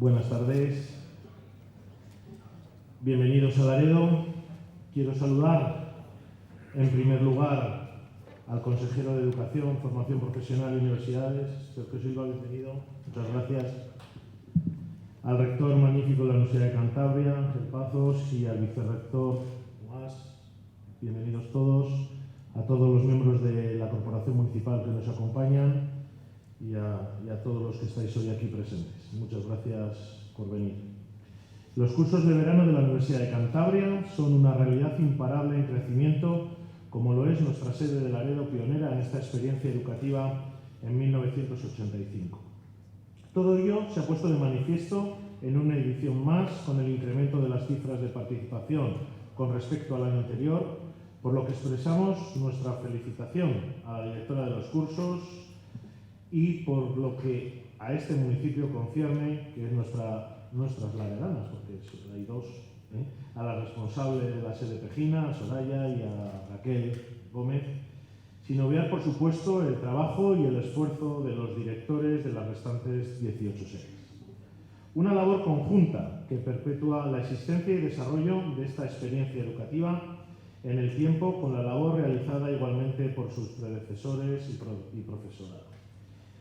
Buenas tardes. Bienvenidos a Laredo. Quiero saludar en primer lugar al consejero de Educación, Formación Profesional y Universidades, Sergio Silva, bienvenido. Muchas gracias. Al rector magnífico de la Universidad de Cantabria, Ángel Pazos, y al vicerrector Tomás. Bienvenidos todos. A todos los miembros de la Corporación Municipal que nos acompañan y a todos los que estáis hoy aquí presentes. Muchas gracias por venir. Los cursos de verano de la Universidad de Cantabria son una realidad imparable en crecimiento, como lo es nuestra sede de Laredo, pionera en esta experiencia educativa en 1985. Todo ello se ha puesto de manifiesto en una edición más con el incremento de las cifras de participación con respecto al año anterior, por lo que expresamos nuestra felicitación a la directora de los cursos y por lo que a este municipio concierne, que es nuestras laredanas, porque hay dos, a la responsable de la sede Pejina, a Soraya, y a Raquel Gómez, sin obviar, por supuesto, el trabajo y el esfuerzo de los directores de las restantes 18 sedes. Una labor conjunta que perpetúa la existencia y desarrollo de esta experiencia educativa en el tiempo, con la labor realizada igualmente por sus predecesores y profesorado.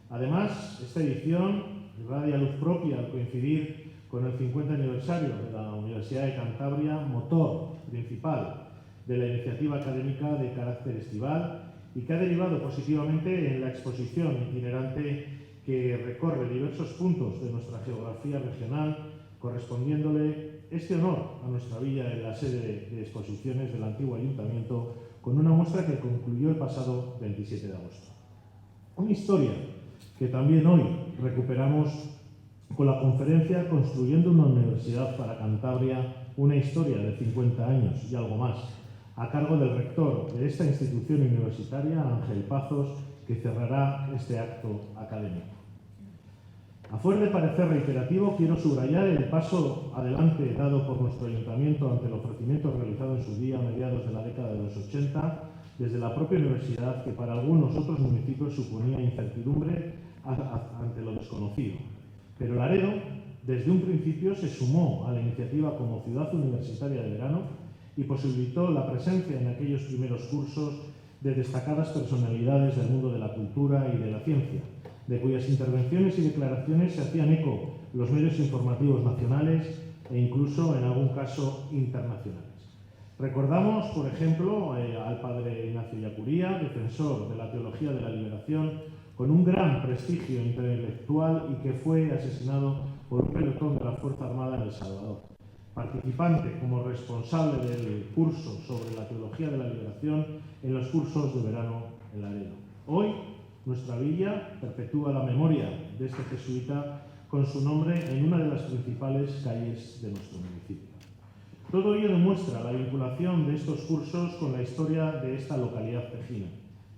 Además, esta edición irradia luz propia al coincidir con el 50 aniversario de la Universidad de Cantabria, motor principal de la iniciativa académica de carácter estival y que ha derivado positivamente en la exposición itinerante que recorre diversos puntos de nuestra geografía regional, correspondiéndole este honor a nuestra villa en la sede de exposiciones del antiguo ayuntamiento, con una muestra que concluyó el pasado 27 de agosto. Una historia que también hoy recuperamos con la conferencia Construyendo una Universidad para Cantabria, una historia de 50 años y algo más, a cargo del rector de esta institución universitaria, Ángel Pazos, que cerrará este acto académico. A fuer de parecer reiterativo, quiero subrayar el paso adelante dado por nuestro ayuntamiento ante el ofrecimiento realizado en su día a mediados de la década de los 80 desde la propia universidad, que para algunos otros municipios suponía incertidumbre ante lo desconocido. Pero Laredo, desde un principio, se sumó a la iniciativa como ciudad universitaria de verano y posibilitó la presencia en aquellos primeros cursos de destacadas personalidades del mundo de la cultura y de la ciencia, de cuyas intervenciones y declaraciones se hacían eco los medios informativos nacionales e incluso, en algún caso, internacionales. Recordamos, por ejemplo, al padre Ignacio Yacuría, defensor de la teología de la liberación, con un gran prestigio intelectual y que fue asesinado por un pelotón de la Fuerza Armada en El Salvador. Participante como responsable del curso sobre la teología de la liberación en los cursos de verano en Laredo. Hoy, nuestra villa perpetúa la memoria de este jesuita con su nombre en una de las principales calles de nuestro municipio. Todo ello demuestra la vinculación de estos cursos con la historia de esta localidad tejina.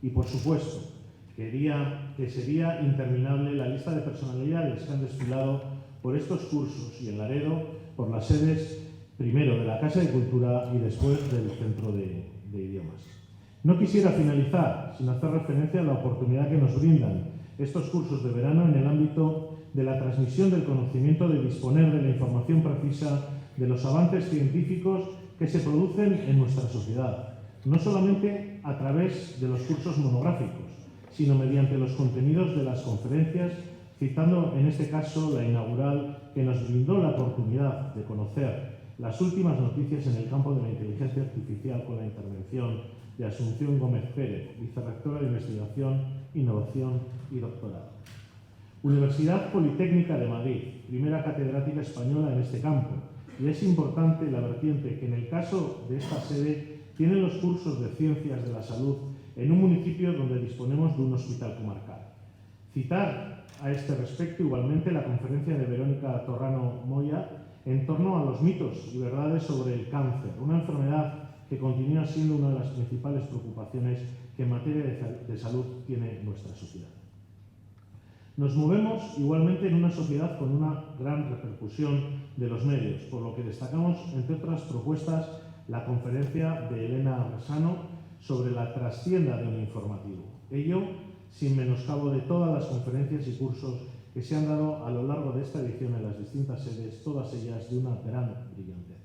Y, por supuesto, que sería interminable la lista de personalidades que han desfilado por estos cursos y en Laredo por las sedes, primero de la Casa de Cultura y después del Centro de Idiomas. No quisiera finalizar sin hacer referencia a la oportunidad que nos brindan estos cursos de verano en el ámbito de la transmisión del conocimiento, de disponer de la información precisa de los avances científicos que se producen en nuestra sociedad, no solamente a través de los cursos monográficos, sino mediante los contenidos de las conferencias, citando en este caso la inaugural que nos brindó la oportunidad de conocer las últimas noticias en el campo de la inteligencia artificial con la intervención de Asunción Gómez Pérez, vicerrectora de Investigación, Innovación y Doctorado. Universidad Politécnica de Madrid, primera catedrática española en este campo, y es importante la vertiente que en el caso de esta sede tienen los cursos de Ciencias de la Salud en un municipio donde disponemos de un hospital comarcal. Citar a este respecto igualmente la conferencia de Verónica Torrano Moya en torno a los mitos y verdades sobre el cáncer, una enfermedad que continúa siendo una de las principales preocupaciones que en materia de salud tiene nuestra sociedad. Nos movemos igualmente en una sociedad con una gran repercusión de los medios, por lo que destacamos, entre otras propuestas, la conferencia de Elena Resano sobre la trastienda de un informativo. Ello sin menoscabo de todas las conferencias y cursos que que se han dado a lo largo de esta edición en las distintas sedes, todas ellas de una gran brillantez.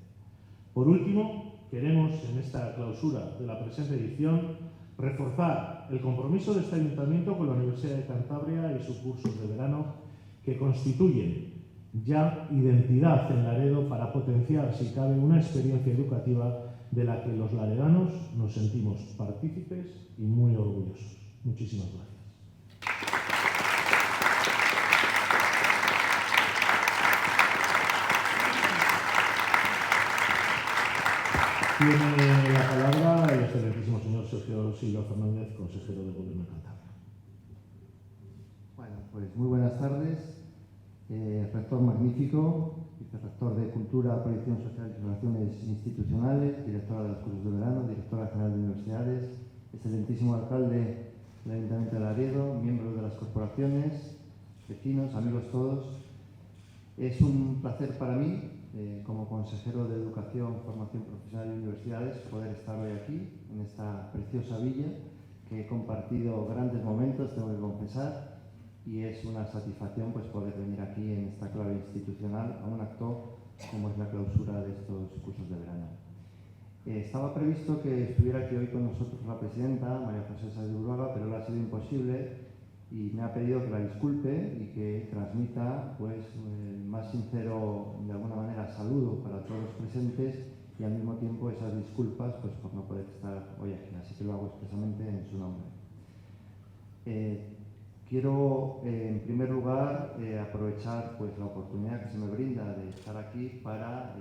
Por último, queremos en esta clausura de la presente edición reforzar el compromiso de este Ayuntamiento con la Universidad de Cantabria y sus cursos de verano, que constituyen ya identidad en Laredo para potenciar, si cabe, una experiencia educativa de la que los laredanos nos sentimos partícipes y muy orgullosos. Muchísimas gracias. Tiene la palabra el excelentísimo señor Sergio Silva Fernández, consejero del Gobierno de Cantabria. Bueno, pues muy buenas tardes. Rector magnífico, vicerrector de Cultura, Proyección Social y Relaciones Institucionales, directora de los cursos de verano, directora general de universidades, excelentísimo alcalde del Ayuntamiento de Laredo, miembros de las corporaciones, vecinos, amigos todos. Es un placer para mí, como consejero de Educación, Formación Profesional y Universidades, poder estar hoy aquí, en esta preciosa villa, que he compartido grandes momentos, tengo que confesar, y es una satisfacción pues, poder venir aquí en esta clave institucional a un acto como es la clausura de estos cursos de verano. Estaba previsto que estuviera aquí hoy con nosotros la presidenta, María José Sáez de Uruaga, pero le ha sido imposible y me ha pedido que la disculpe y que transmita pues, el más sincero, de alguna manera, saludo para todos los presentes y al mismo tiempo esas disculpas pues, por no poder estar hoy aquí. Así que lo hago expresamente en su nombre. Quiero, en primer lugar, aprovechar pues, la oportunidad que se me brinda de estar aquí para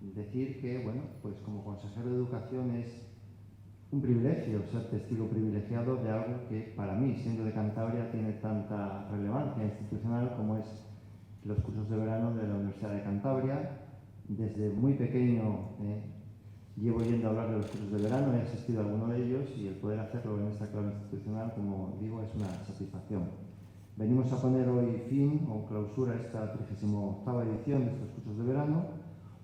decir que, bueno, pues como consejero de Educación es un privilegio ser testigo privilegiado de algo que para mí, siendo de Cantabria, tiene tanta relevancia institucional como es los cursos de verano de la Universidad de Cantabria. Desde muy pequeño llevo yendo a hablar de los cursos de verano, he asistido a alguno de ellos y el poder hacerlo en esta clave institucional, como digo, es una satisfacción. Venimos a poner hoy fin o clausura a esta 38ª edición de estos cursos de verano,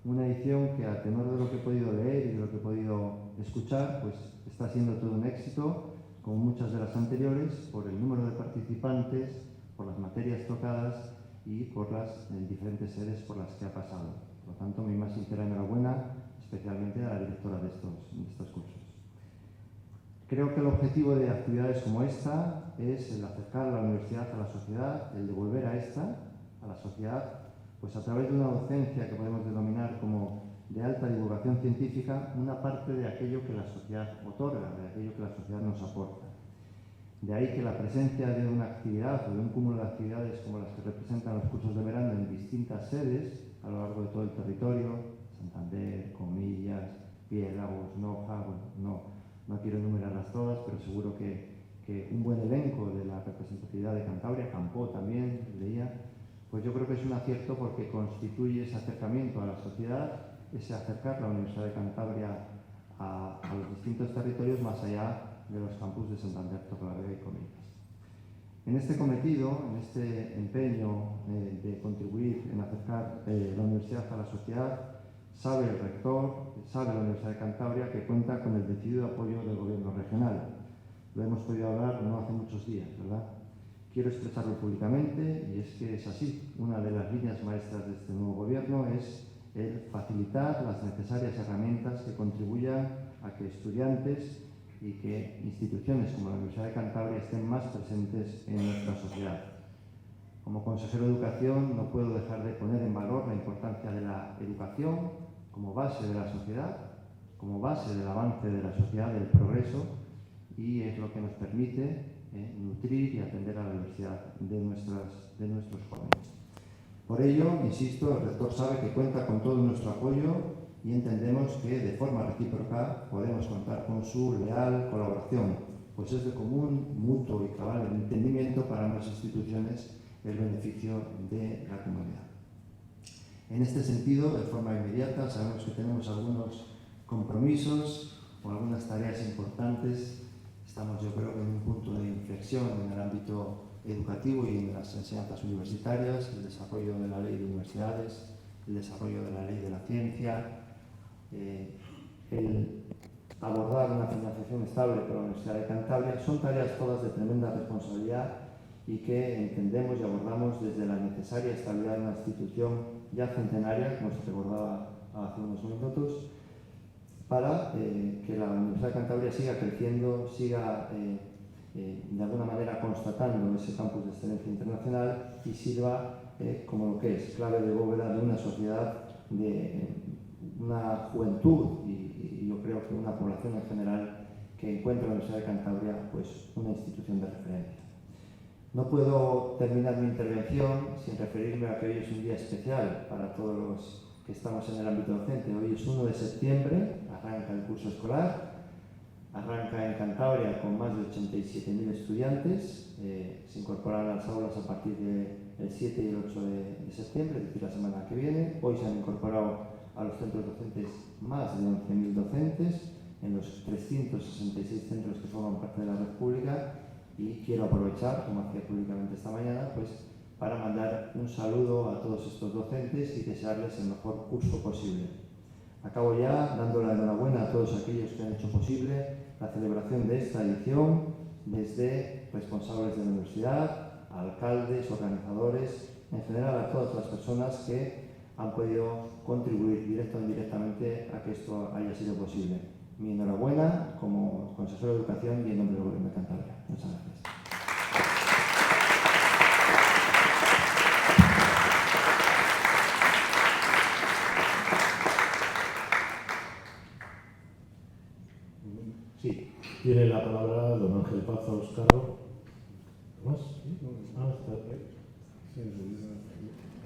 una edición que, a tenor de lo que he podido leer y de lo que he podido escuchar, pues está siendo todo un éxito, como muchas de las anteriores, por el número de participantes, por las materias tocadas y por las diferentes sedes por las que ha pasado. Por lo tanto, mi más sincera enhorabuena, especialmente a la directora de estos cursos. Creo que el objetivo de actividades como esta es el acercar la universidad a la sociedad, el devolver a esta, a la sociedad, pues a través de una docencia que podemos denominar como de alta divulgación científica, una parte de aquello que la sociedad otorga, de aquello que la sociedad nos aporta. De ahí que la presencia de una actividad o de un cúmulo de actividades como las que representan los cursos de verano en distintas sedes a lo largo de todo el territorio, Santander, Comillas, Piélagos, Noja, bueno, no quiero enumerarlas todas, pero seguro que un buen elenco de la representatividad de Cantabria, Campó también, leía, pues yo creo que es un acierto porque constituye ese acercamiento a la sociedad, ese acercar la Universidad de Cantabria a los distintos territorios más allá de los campus de Santander, Torrelavega y Comillas. En este cometido, en este empeño de contribuir en acercar la universidad a la sociedad, sabe el rector, sabe la Universidad de Cantabria que cuenta con el decidido apoyo del Gobierno regional. Lo hemos podido hablar no hace muchos días, ¿verdad? Quiero expresarlo públicamente y es que es así. Una de las líneas maestras de este nuevo Gobierno es el facilitar las necesarias herramientas que contribuyan a que estudiantes y que instituciones como la Universidad de Cantabria estén más presentes en nuestra sociedad. Como consejero de Educación no puedo dejar de poner en valor la importancia de la educación como base de la sociedad, como base del avance de la sociedad, del progreso, y es lo que nos permite nutrir y atender a la diversidad de nuestros jóvenes. Por ello, insisto, el rector sabe que cuenta con todo nuestro apoyo y entendemos que de forma recíproca podemos contar con su leal colaboración, pues es de común, mutuo y cabal entendimiento para ambas instituciones el beneficio de la comunidad. En este sentido, de forma inmediata, sabemos que tenemos algunos compromisos o algunas tareas importantes. Estamos, yo creo, en un punto de inflexión en el ámbito educativo y en las enseñanzas universitarias, el desarrollo de la ley de universidades, el desarrollo de la ley de la ciencia, el abordar una financiación estable para la Universidad de Cantabria. Son tareas todas de tremenda responsabilidad y que entendemos y abordamos desde la necesaria estabilidad de una institución ya centenaria, como se recordaba hace unos minutos, para que la Universidad de Cantabria siga creciendo, siga de alguna manera constatando ese campus de excelencia internacional y sirva como lo que es, clave de bóveda de una sociedad, de una juventud y yo creo que una población en general que encuentra en la Universidad de Cantabria pues, una institución de referencia. No puedo terminar mi intervención sin referirme a que hoy es un día especial para todos los que estamos en el ámbito docente. Hoy es 1 de septiembre, arranca el curso escolar, arranca en Cantabria con más de 87.000 estudiantes, se incorporarán a las aulas a partir del 7 y el 8 de septiembre, es decir, la semana que viene. Hoy se han incorporado a los centros docentes más de 11.000 docentes en los 366 centros que forman parte de la red pública. Y quiero aprovechar, como hacía públicamente esta mañana, pues para mandar un saludo a todos estos docentes y desearles el mejor curso posible. Acabo ya dando la enhorabuena a todos aquellos que han hecho posible la celebración de esta edición, desde responsables de la universidad, alcaldes, organizadores, en general a todas las personas que han podido contribuir directa o indirectamente a que esto haya sido posible. Mi enhorabuena como consejero de Educación y en nombre del Gobierno de Cantabria. Muchas gracias. Sí, tiene la palabra don Ángel Pazos Carro. ¿Más? Ah, está ahí.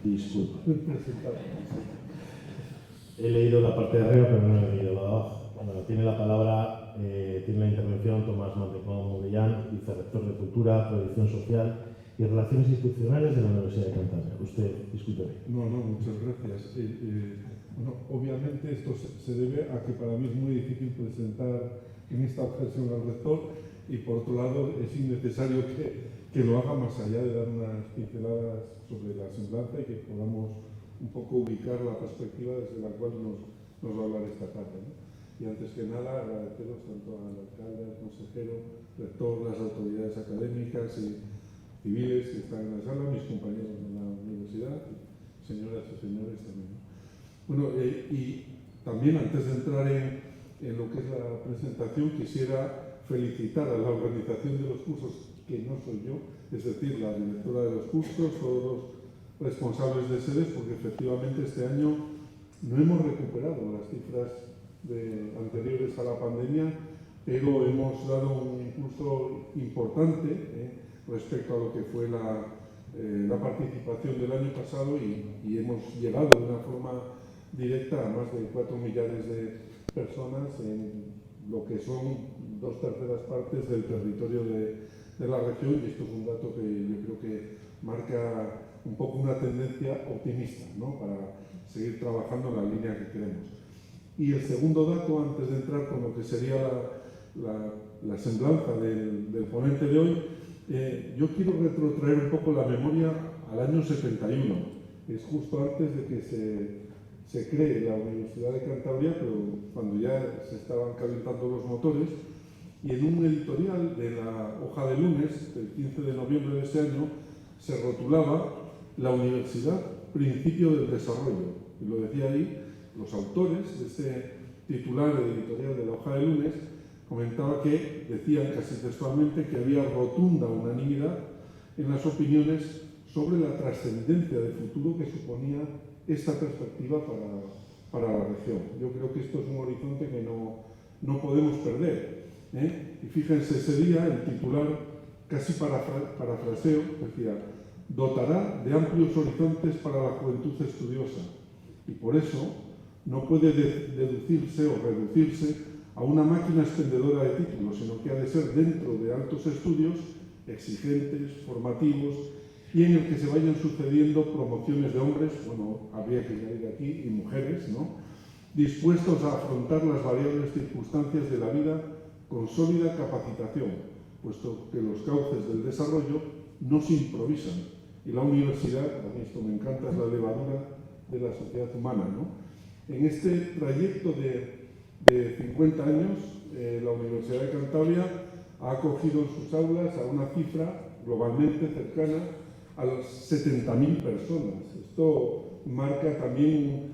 Disculpa. He leído la parte de arriba, pero no he leído la de abajo. Bueno, tiene la palabra, tiene la intervención Tomás Montecón Moguellán, vicerrector de Cultura, Proyección Social y Relaciones Institucionales de la Universidad de Cantabria. Usted, discúlpeme. No, muchas gracias. Bueno, obviamente esto se debe a que para mí es muy difícil presentar en esta ocasión al rector y por otro lado es innecesario que lo haga más allá de dar unas pinceladas sobre la semblanza y que podamos un poco ubicar la perspectiva desde la cual nos va a hablar esta tarde, ¿no? Y antes que nada agradeceros tanto al alcalde, al consejero, rector, las autoridades académicas y civiles que están en la sala, mis compañeros de la universidad, señoras y señores también, ¿no? Bueno, y también antes de entrar en lo que es la presentación, quisiera felicitar a la organización de los cursos, que no soy yo, es decir, la directora de los cursos, todos los responsables de sedes, porque efectivamente este año no hemos recuperado las cifras anteriores a la pandemia, pero hemos dado un impulso importante respecto a lo que fue la participación del año pasado y hemos llegado de una forma directa a más de 4 millares de personas en lo que son 2/3 partes del territorio de la región, y esto es un dato que yo creo que marca un poco una tendencia optimista, ¿no?, para seguir trabajando en la línea que queremos. Y el segundo dato, antes de entrar con lo que sería la semblanza del ponente de hoy, yo quiero retrotraer un poco la memoria al año 71. Es justo antes de que se cree la Universidad de Cantabria, pero cuando ya se estaban calentando los motores, y en un editorial de la Hoja de Lunes, del 15 de noviembre de ese año, se rotulaba la universidad principio del desarrollo. Y lo decía ahí, los autores de este titular editorial de la Hoja de Lunes comentaba que decían casi textualmente que había rotunda unanimidad en las opiniones sobre la trascendencia de futuro que suponía esta perspectiva para la región. Yo creo que esto es un horizonte que no podemos perder, ¿eh? Y fíjense, ese día el titular, casi parafraseo, decía: dotará de amplios horizontes para la juventud estudiosa, y por eso no puede deducirse o reducirse a una máquina expendedora de títulos, sino que ha de ser dentro de altos estudios exigentes, formativos, y en el que se vayan sucediendo promociones de hombres, bueno, habría que añadir aquí, y mujeres, ¿no?, dispuestos a afrontar las variables circunstancias de la vida con sólida capacitación, puesto que los cauces del desarrollo no se improvisan. Y la universidad, a mí esto me encanta, es la levadura de la sociedad humana, ¿no? En este trayecto de 50 años, la Universidad de Cantabria ha acogido en sus aulas a una cifra, globalmente cercana a las 70.000 personas. Esto marca también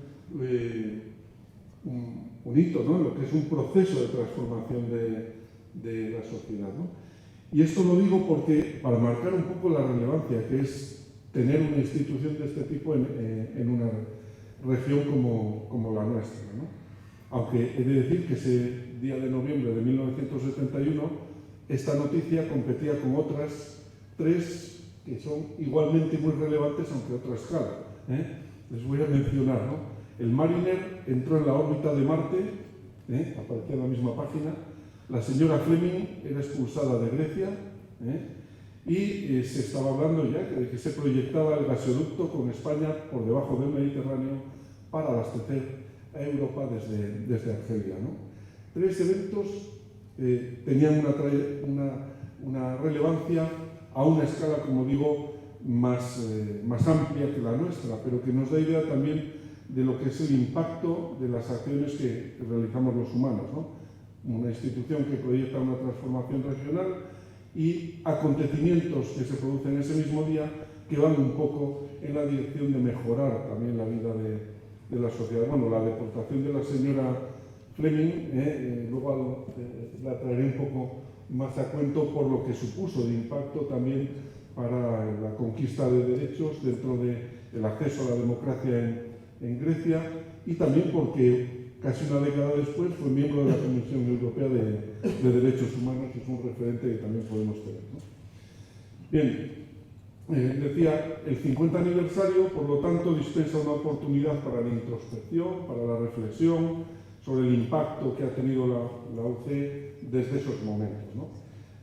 un hito, ¿no?, en lo que es un proceso de transformación de la sociedad, ¿no? Y esto lo digo porque, para marcar un poco la relevancia que es tener una institución de este tipo en una región como la nuestra, ¿no? Aunque he de decir que ese día de noviembre de 1971 esta noticia competía con otras 3 que son igualmente muy relevantes, aunque a otra escala, ¿eh? Les voy a mencionar, ¿no? El Mariner entró en la órbita de Marte, aparecía en la misma página. La señora Fleming era expulsada de Grecia, y se estaba hablando ya de que se proyectaba el gasoducto con España por debajo del Mediterráneo para abastecer a Europa desde Argelia, ¿no? 3 eventos tenían una relevancia a una escala, como digo, más amplia que la nuestra, pero que nos da idea también de lo que es el impacto de las acciones que realizamos los humanos, ¿no? Una institución que proyecta una transformación regional y acontecimientos que se producen ese mismo día que van un poco en la dirección de mejorar también la vida de la sociedad. Bueno, la deportación de la señora Fleming, luego la traeré un poco más a cuento por lo que supuso de impacto también para la conquista de derechos dentro del acceso a la democracia en Grecia, y también porque casi una década después fue miembro de la Comisión Europea de Derechos Humanos, que es un referente que también podemos tener, ¿no? Bien, decía, el 50 aniversario, por lo tanto, dispensa una oportunidad para la introspección, para la reflexión sobre el impacto que ha tenido la OCE desde esos momentos, ¿no?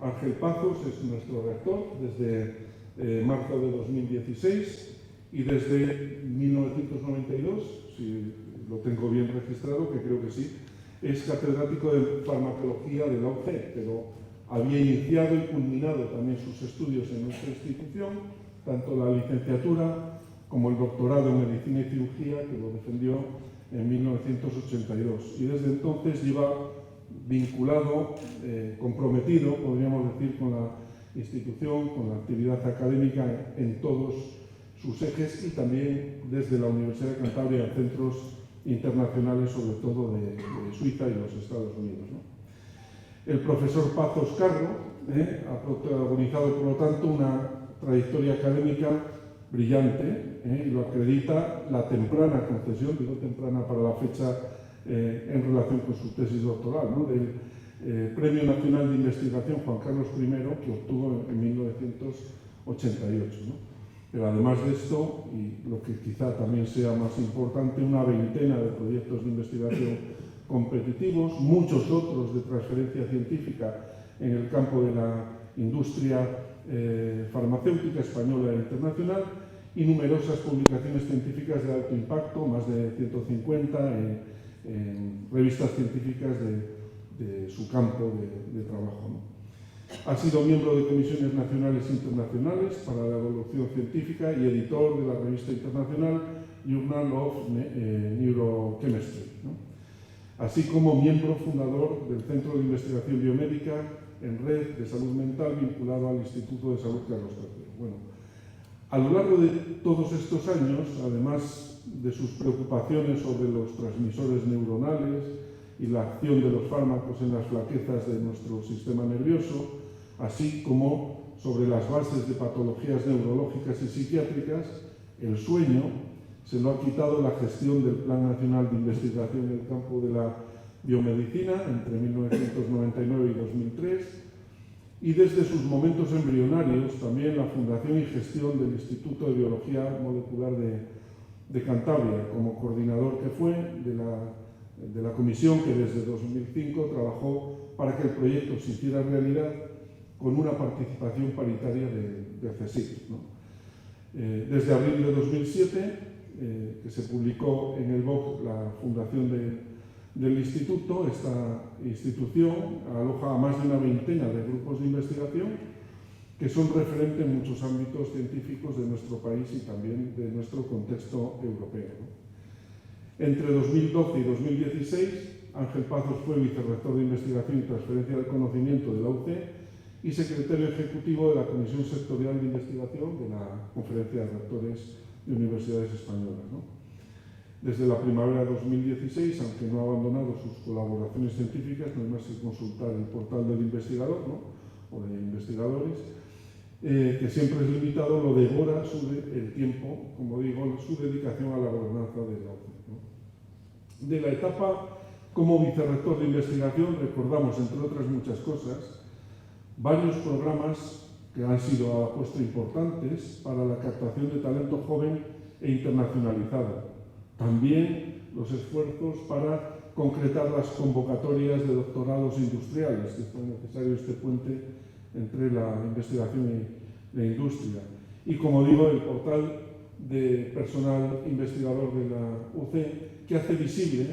Ángel Pazos es nuestro rector desde marzo de 2016 y desde 1992, si lo tengo bien registrado, que creo que sí, es catedrático de farmacología de la OCE, pero había iniciado y culminado también sus estudios en nuestra institución, tanto la licenciatura como el doctorado en medicina y cirugía, que lo defendió en 1982. Y desde entonces lleva vinculado, comprometido, podríamos decir, con la institución, con la actividad académica en todos sus ejes, y también desde la Universidad de Cantabria a centros internacionales, sobre todo de Suiza y los Estados Unidos, ¿no? El profesor Pazos Carro ha protagonizado, por lo tanto, una trayectoria académica brillante, y lo acredita la temprana concesión, digo temprana para la fecha, en relación con su tesis doctoral, ¿no?, del Premio Nacional de Investigación Juan Carlos I, que obtuvo en 1988, ¿no? Pero además de esto, y lo que quizá también sea más importante, una veintena de proyectos de investigación competitivos, muchos otros de transferencia científica en el campo de la industria farmacéutica española e internacional, y numerosas publicaciones científicas de alto impacto, más de 150 en revistas científicas de su campo de trabajo, ¿no? Ha sido miembro de comisiones nacionales e internacionales para la evolución científica y editor de la revista internacional Journal of Neurochemistry, ¿no?, así como miembro fundador del Centro de Investigación Biomédica en Red de Salud Mental vinculado al Instituto de Salud Carlos III. Bueno, a lo largo de todos estos años, además de sus preocupaciones sobre los transmisores neuronales y la acción de los fármacos en las flaquezas de nuestro sistema nervioso, así como sobre las bases de patologías neurológicas y psiquiátricas, el sueño se lo ha quitado la gestión del Plan Nacional de Investigación en el campo de la biomedicina entre 1999 y 2003, y desde sus momentos embrionarios también la fundación y gestión del Instituto de Biología Molecular de Cantabria, como coordinador que fue de la comisión que desde 2005 trabajó para que el proyecto se hiciera realidad con una participación paritaria de CSIC, ¿no? Desde abril de 2007, que se publicó en el BOC la fundación del instituto, esta institución aloja a más de una veintena de grupos de investigación que son referentes en muchos ámbitos científicos de nuestro país y también de nuestro contexto europeo, ¿no? Entre 2012 y 2016, Ángel Pazos fue vicerrector de Investigación y Transferencia del Conocimiento de la UCE y secretario ejecutivo de la Comisión Sectorial de Investigación de la Conferencia de Rectores de Universidades Españolas, ¿no? Desde la primavera de 2016, aunque no ha abandonado sus colaboraciones científicas, no hay más que consultar el portal del investigador, ¿no? O de investigadores, que siempre es limitado, lo devora el tiempo, como digo, su dedicación a la gobernanza de la OCE, ¿no? De la etapa como vicerrector de investigación recordamos, entre otras muchas cosas, varios programas que han sido apuesto importantes para la captación de talento joven e internacionalizado. También los esfuerzos para concretar las convocatorias de doctorados industriales, que es tan necesario este puente entre la investigación y la industria. Y como digo, el portal de personal investigador de la UC, que hace visible,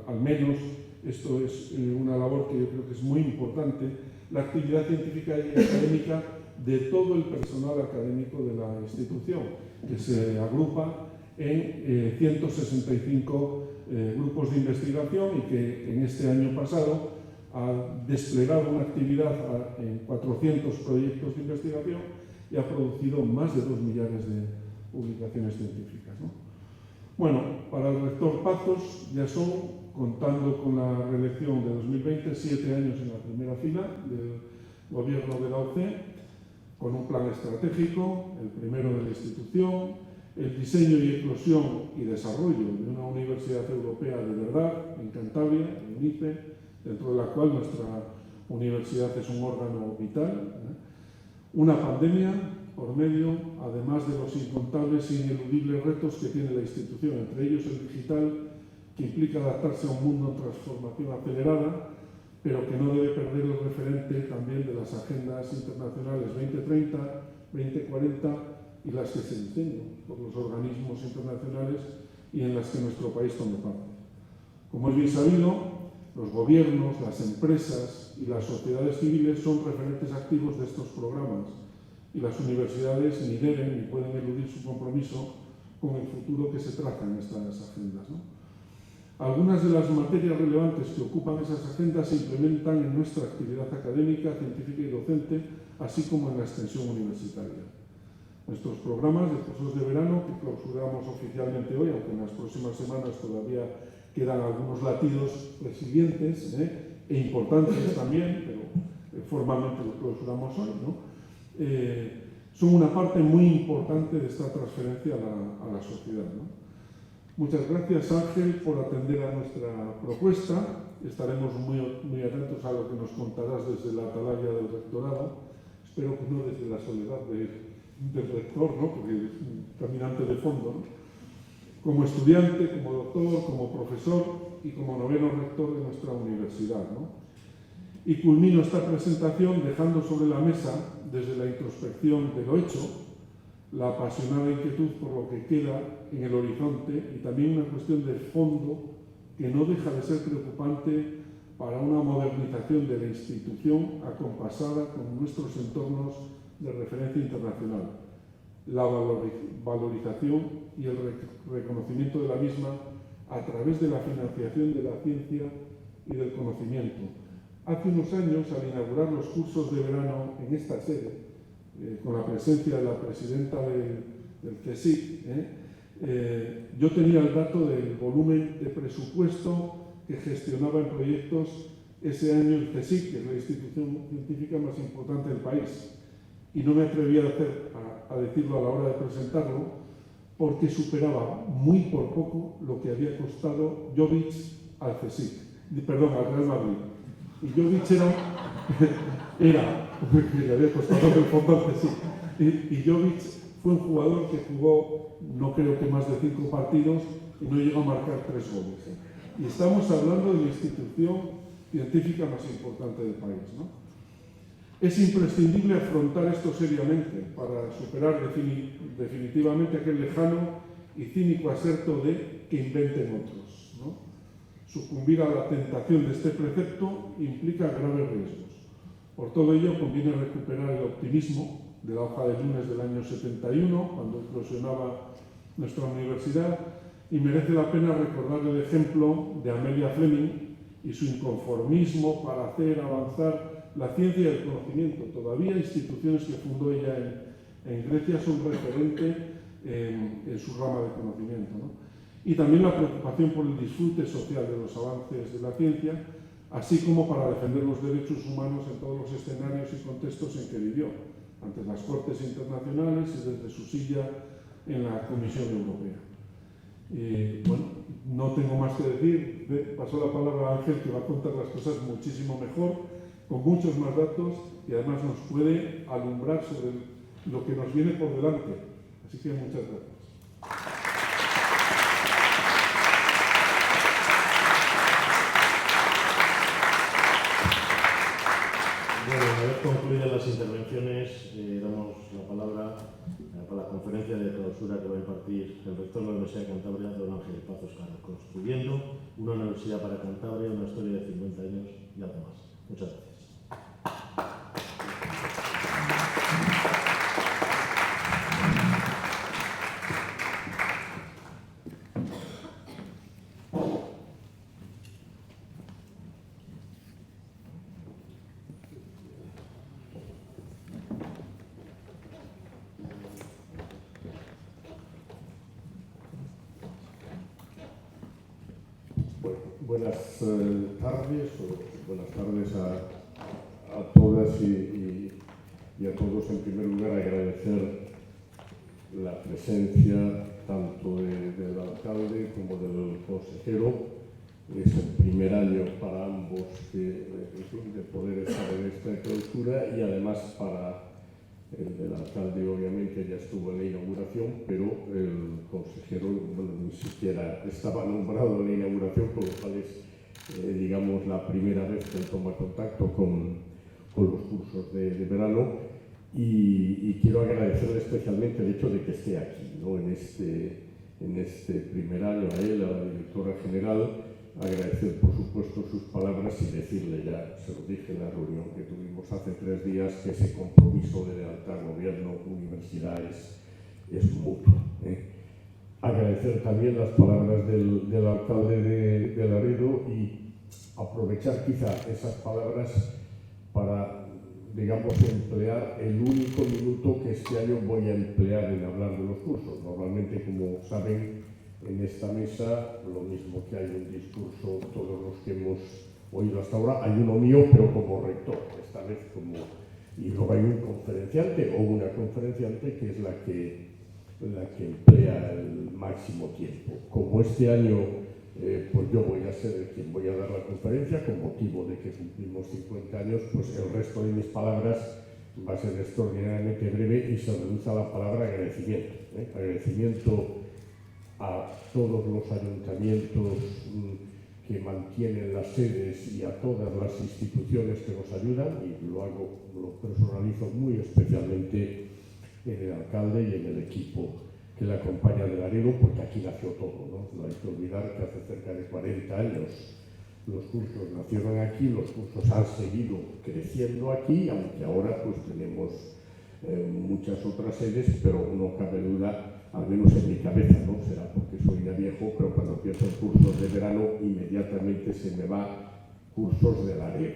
al menos esto es una labor que yo creo que es muy importante, la actividad científica y académica de todo el personal académico de la institución, que se agrupa en 165 grupos de investigación y que en este año pasado ha desplegado una actividad en 400 proyectos de investigación y ha producido más de 2 millares de publicaciones científicas, ¿no? Bueno, para el rector Pazos ya son, contando con la reelección de 2020, 7 años en la primera fila del gobierno de la OCE, con un plan estratégico, el primero de la institución, el diseño y eclosión y desarrollo de una universidad europea de verdad en Cantabria, en UNICE, dentro de la cual nuestra universidad es un órgano vital, una pandemia por medio, además de los incontables e ineludibles retos que tiene la institución, entre ellos el digital, que implica adaptarse a un mundo en transformación acelerada, pero que no debe perder el referente también de las agendas internacionales 2030, 2040 y las que se diseñan por los organismos internacionales y en las que nuestro país tome parte. Como es bien sabido, los gobiernos, las empresas y las sociedades civiles son referentes activos de estos programas y las universidades ni deben ni pueden eludir su compromiso con el futuro que se traza en estas agendas, ¿no? Algunas de las materias relevantes que ocupan esas agendas se implementan en nuestra actividad académica, científica y docente, así como en la extensión universitaria. Nuestros programas de cursos de verano, que clausuramos oficialmente hoy, aunque en las próximas semanas todavía quedan algunos latidos resilientes e importantes también, pero formalmente los clausuramos hoy, ¿no? Son una parte muy importante de esta transferencia a la sociedad, ¿no? Muchas gracias, Ángel, por atender a nuestra propuesta. Estaremos muy atentos a lo que nos contarás desde la atalaya del rectorado. Espero que no desde la soledad del rector, ¿no? Porque es un caminante de fondo, ¿no? Como estudiante, como doctor, como profesor y como noveno rector de nuestra universidad, ¿no? Y culmino esta presentación dejando sobre la mesa, desde la introspección de lo hecho, la apasionada inquietud por lo que queda en el horizonte y también una cuestión de fondo que no deja de ser preocupante para una modernización de la institución acompasada con nuestros entornos de referencia internacional, la valorización y el reconocimiento de la misma a través de la financiación de la ciencia y del conocimiento. Hace unos años, al inaugurar los cursos de verano en esta sede, con la presencia de la presidenta del CSIC, yo tenía el dato del volumen de presupuesto que gestionaba en proyectos ese año el CSIC, que es la institución científica más importante del país. Y no me atrevía a decirlo a la hora de presentarlo, porque superaba muy por poco lo que había costado Jovic al CSIC, perdón, al Real Madrid. Y Jovic que le había costado el fondo al CSIC. Y Jovic fue un jugador que jugó, no creo que más de 5 partidos, y no llegó a marcar 3 goles. Y estamos hablando de la institución científica más importante del país, ¿no? Es imprescindible afrontar esto seriamente para superar definitivamente aquel lejano y cínico aserto de que inventen otros, ¿no? Sucumbir a la tentación de este precepto implica graves riesgos. Por todo ello, conviene recuperar el optimismo de la hoja de lunes del año 71, cuando eclosionaba nuestra universidad, y merece la pena recordar el ejemplo de Amelia Fleming y su inconformismo para hacer avanzar la ciencia y el conocimiento. Todavía instituciones que fundó ella en Grecia son referentes en su rama de conocimiento, ¿no? Y también la preocupación por el disfrute social de los avances de la ciencia, así como para defender los derechos humanos en todos los escenarios y contextos en que vivió, ante las Cortes Internacionales y desde su silla en la Comisión Europea. Bueno, no tengo más que decir. Paso la palabra a Ángel, que va a contar las cosas muchísimo mejor, con muchos más datos, y además nos puede alumbrar sobre lo que nos viene por delante. Así que muchas gracias. Bueno, una vez concluidas las intervenciones, damos la palabra para la conferencia de clausura que va a impartir el rector de la Universidad de Cantabria, don Ángel Paz Oscar, construyendo una universidad para Cantabria, una historia de 50 años y algo más. Muchas gracias. Buenas tardes a todas y a todos. En primer lugar, agradecer la presencia tanto del alcalde como del consejero. Es el primer año para ambos de poder estar en esta clausura, y además para el alcalde, obviamente, ya estuvo en la inauguración, pero el consejero, bueno, ni siquiera estaba nombrado en la inauguración, con lo cual es, digamos, la primera vez que él toma contacto con los cursos de verano, y quiero agradecerle especialmente el hecho de que esté aquí, ¿no? en este primer año, a él, a la directora general. Agradecer, por supuesto, sus palabras y decirle, ya se lo dije en la reunión que tuvimos hace 3 días, que ese compromiso de lealtad gobierno-universidad es mutuo. Agradecer también las palabras del alcalde de Laredo, y aprovechar quizá esas palabras para, digamos, emplear el único minuto que este año voy a emplear en hablar de los cursos. Normalmente, como saben, en esta mesa, lo mismo que hay un discurso, todos los que hemos oído hasta ahora, hay uno mío, pero como rector, esta vez y luego hay un conferenciante o una conferenciante que es la que emplea el máximo tiempo. Como este año, pues yo voy a ser el quien voy a dar la conferencia, con motivo de que cumplimos 50 años, pues el resto de mis palabras va a ser extraordinariamente breve y se reduce a la palabra agradecimiento. Agradecimiento a todos los ayuntamientos que mantienen las sedes y a todas las instituciones que nos ayudan, y lo personalizo muy especialmente en el alcalde y en el equipo que le acompaña de Laredo, porque aquí nació todo, ¿no? No hay que olvidar que hace cerca de 40 años los cursos nacieron aquí, los cursos han seguido creciendo aquí, aunque ahora pues tenemos muchas otras sedes, pero no cabe duda, al menos en mi cabeza, ¿no? Será porque soy ya viejo, pero cuando pienso en cursos de verano, inmediatamente se me va cursos de Laredo.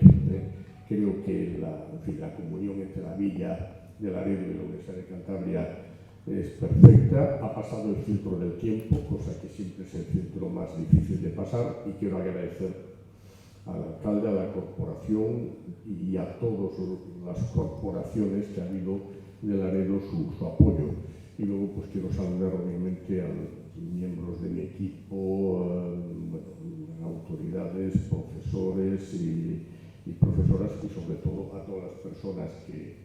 Creo que la comunión entre la villa de Laredo y la Universidad de Cantabria es perfecta. Ha pasado el filtro del tiempo, cosa que siempre es el filtro más difícil de pasar, y quiero agradecer al alcalde, a la corporación y a todas las corporaciones que ha habido de Laredo su apoyo. Y luego pues quiero saludar obviamente a los miembros de mi equipo, autoridades, profesores y profesoras, y sobre todo a todas las personas que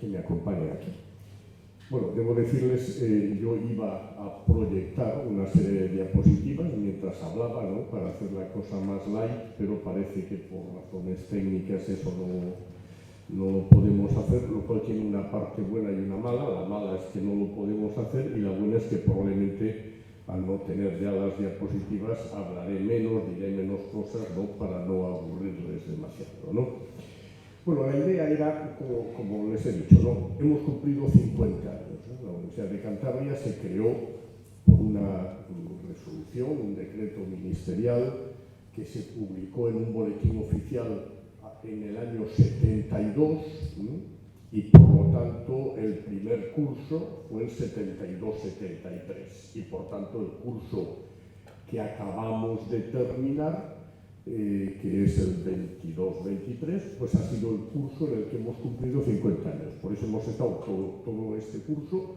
me acompañan aquí. Bueno, debo decirles, yo iba a proyectar una serie de diapositivas mientras hablaba, ¿no? Para hacer la cosa más light, pero parece que por razones técnicas eso no lo podemos hacer, lo cual tiene una parte buena y una mala. La mala es que no lo podemos hacer, y la buena es que probablemente, al no tener ya las diapositivas, hablaré menos, diré menos cosas, ¿no? Para no aburrirles demasiado, ¿no? Bueno, la idea era, como les he dicho, ¿no? Hemos cumplido 50 años, ¿no? La Universidad de Cantabria se creó por una resolución, un decreto ministerial que se publicó en un boletín oficial en el año 72, y por lo tanto el primer curso fue el 72-73, y por tanto el curso que acabamos de terminar, que es el 22-23, pues ha sido el curso en el que hemos cumplido 50 años. Por eso hemos estado todo este curso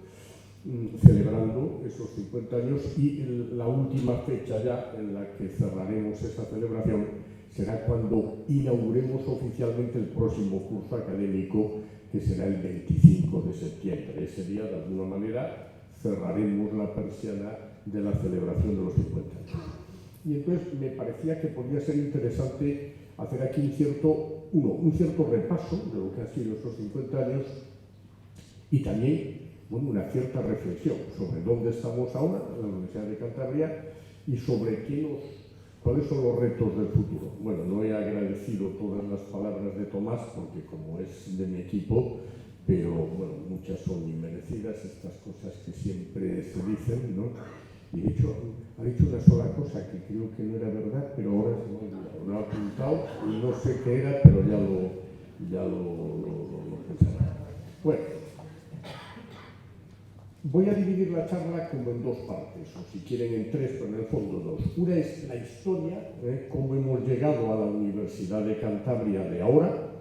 celebrando esos 50 años, y la última fecha ya en la que cerraremos esta celebración será cuando inauguremos oficialmente el próximo curso académico, que será el 25 de septiembre. Ese día, de alguna manera, cerraremos la persiana de la celebración de los 50 años. Y entonces me parecía que podría ser interesante hacer aquí un cierto repaso de lo que han sido esos 50 años, y también una cierta reflexión sobre dónde estamos ahora en la Universidad de Cantabria y sobre cuáles son los retos del futuro. Bueno, no he agradecido todas las palabras de Tomás, porque como es de mi equipo, pero bueno, muchas son inmerecidas, estas cosas que siempre se dicen, ¿no? Y de hecho, ha dicho una sola cosa que creo que no era verdad, pero ahora se me ha olvidado. Lo ha apuntado y no sé qué era, pero ya lo pensaré. Bueno, voy a dividir la charla como en dos partes, o si quieren en tres, pero en el fondo dos. Una es la historia, cómo hemos llegado a la Universidad de Cantabria de ahora,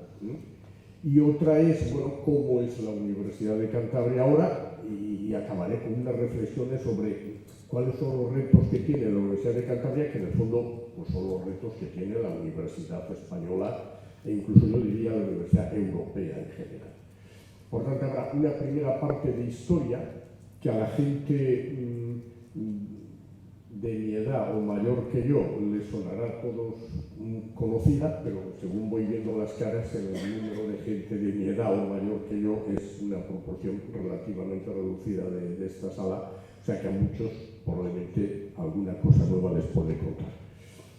y otra es, bueno, cómo es la Universidad de Cantabria ahora, y acabaré con unas reflexiones sobre cuáles son los retos que tiene la Universidad de Cantabria, que en el fondo pues, son los retos que tiene la Universidad Española, e incluso yo diría la Universidad Europea en general. Por tanto, habrá una primera parte de historia que a la gente de mi edad o mayor que yo les sonará a todos conocida, pero según voy viendo las caras, el número de gente de mi edad o mayor que yo es una proporción relativamente reducida de esta sala, o sea que a muchos probablemente alguna cosa nueva les puede contar.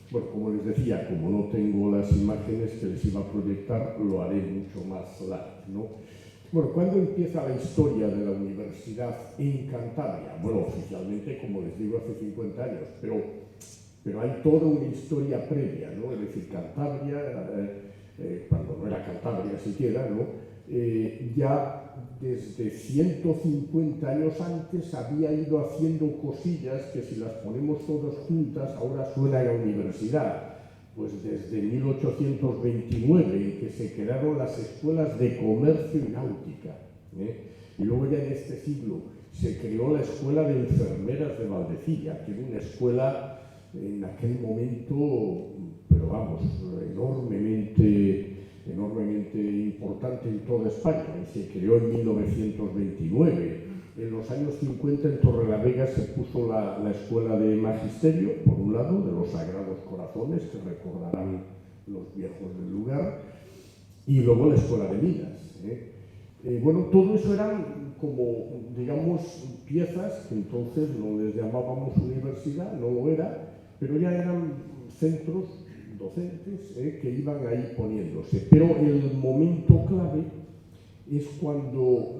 Bueno, como les decía, como no tengo las imágenes que les iba a proyectar, lo haré mucho más light, ¿no? Bueno, ¿cuándo empieza la historia de la universidad en Cantabria? Bueno, oficialmente, como les digo, hace 50 años, pero hay toda una historia previa, ¿no? Es decir, Cantabria, cuando no era Cantabria siquiera, ¿no? Ya desde 150 años antes había ido haciendo cosillas que, si las ponemos todas juntas, ahora suena a universidad. Pues desde 1829, en que se crearon las escuelas de comercio y náutica, y luego ya en este siglo se creó la escuela de enfermeras de Valdecilla, que era una escuela en aquel momento, pero vamos, enormemente importante en toda España, y se creó en 1929. En los años 50 en Torrelavega se puso la escuela de magisterio, por un lado, de los Sagrados Corazones, que recordarán los viejos del lugar, y luego la escuela de minas. Bueno, todo eso eran como, digamos, piezas que entonces no les llamábamos universidad, no lo era, pero ya eran centros docentes que iban ahí poniéndose. Pero el momento clave es cuando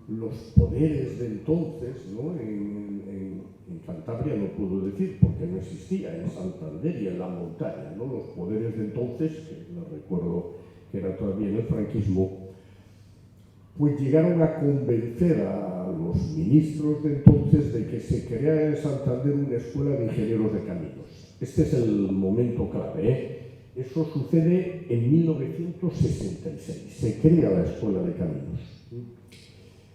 los poderes de entonces, ¿no? En Cantabria no puedo decir porque no existía, en Santander y en la montaña, ¿no? Los poderes de entonces, que no recuerdo que era todavía en el franquismo, pues llegaron a convencer a los ministros de entonces de que se creara en Santander una escuela de ingenieros de caminos. Este es el momento clave, Eso sucede en 1966, se crea la Escuela de Caminos.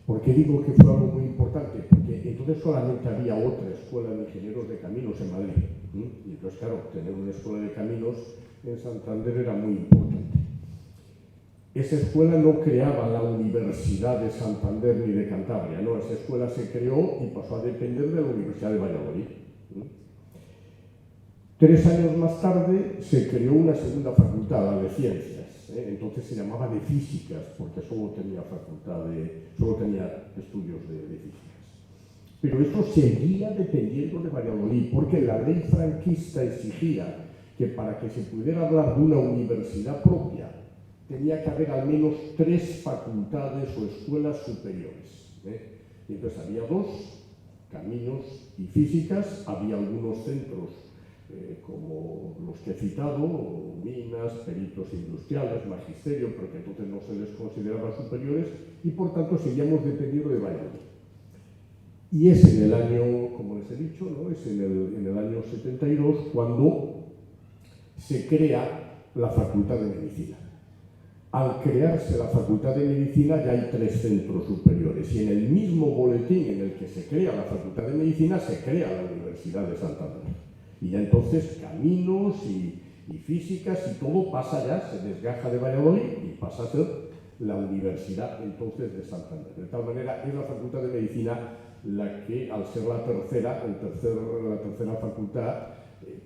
¿Por qué digo que fue algo muy importante? Porque entonces solamente había otra escuela de ingenieros de caminos en Madrid. Y entonces, claro, tener una escuela de caminos en Santander era muy importante. Esa escuela no creaba la Universidad de Santander ni de Cantabria, no, esa escuela se creó y pasó a depender de la Universidad de Valladolid. 3 años más tarde se creó una segunda facultad, la de Ciencias. Entonces se llamaba de Físicas, porque solo tenía estudios de físicas. Pero eso seguía dependiendo de Valladolid, porque la ley franquista exigía que para que se pudiera hablar de una universidad propia, tenía que haber al menos 3 facultades o escuelas superiores. Y entonces había 2, Caminos y Físicas, había algunos centros como los que he citado, minas, peritos industriales, magisterio, porque entonces no se les consideraba superiores y por tanto seguíamos dependiendo de Valladolid. Y es en el año, como les he dicho, ¿no? Es en el año 72 cuando se crea la Facultad de Medicina. Al crearse la Facultad de Medicina ya hay 3 centros superiores y en el mismo boletín en el que se crea la Facultad de Medicina se crea la Universidad de Santander. Y ya entonces caminos y físicas y todo pasa ya, se desgaja de Valladolid y pasa a ser la Universidad entonces de Santander. De tal manera es la Facultad de Medicina la que, al ser la tercera facultad,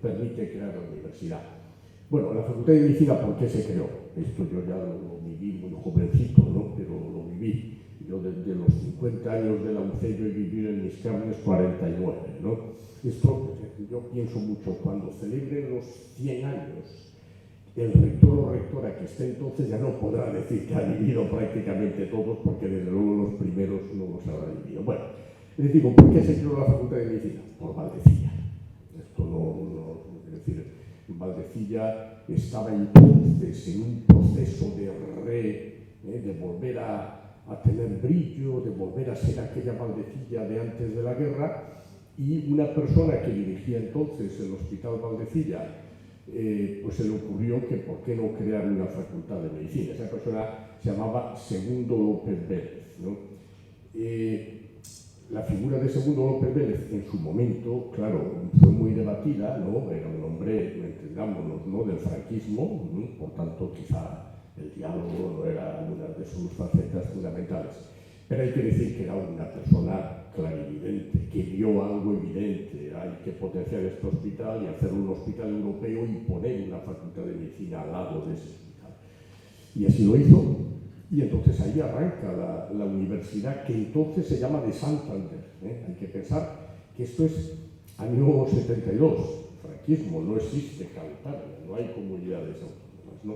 permite crear la universidad. Bueno, la Facultad de Medicina, ¿por qué se creó? Esto yo ya lo viví muy jovencito, ¿no? Pero lo viví. Yo desde los 50 años de la UCE yo he vivido en mis carnes 49, ¿no? Esto yo pienso mucho, cuando celebren los 100 años, el rector o rectora que esté entonces ya no podrá decir que ha vivido prácticamente todos, porque desde luego los primeros no los habrá vivido. Bueno, les digo, ¿por qué se creó la Facultad de Medicina? Por Valdecilla. Esto es decir, Valdecilla estaba entonces en un proceso de volver a tener brillo, de volver a ser aquella Valdecilla de antes de la guerra, y una persona que dirigía entonces el Hospital Valdecilla, pues se le ocurrió que por qué no crear una facultad de medicina. Esa persona se llamaba Segundo López Vélez, ¿no? La figura de Segundo López Vélez en su momento, claro, fue muy debatida, ¿no? Era un hombre, entendámonos, ¿no? Del franquismo, ¿no? Por tanto quizá el diálogo no era una de sus facetas fundamentales. Pero hay que decir que era una persona clarividente, que vio algo evidente. Hay que potenciar este hospital y hacer un hospital europeo y poner una facultad de medicina al lado de ese hospital. Y así lo hizo. Y entonces ahí arranca la universidad, que entonces se llama de Santander. Hay que pensar que esto es año 72, franquismo, no existe Cantabria, no hay comunidades autónomas, ¿no?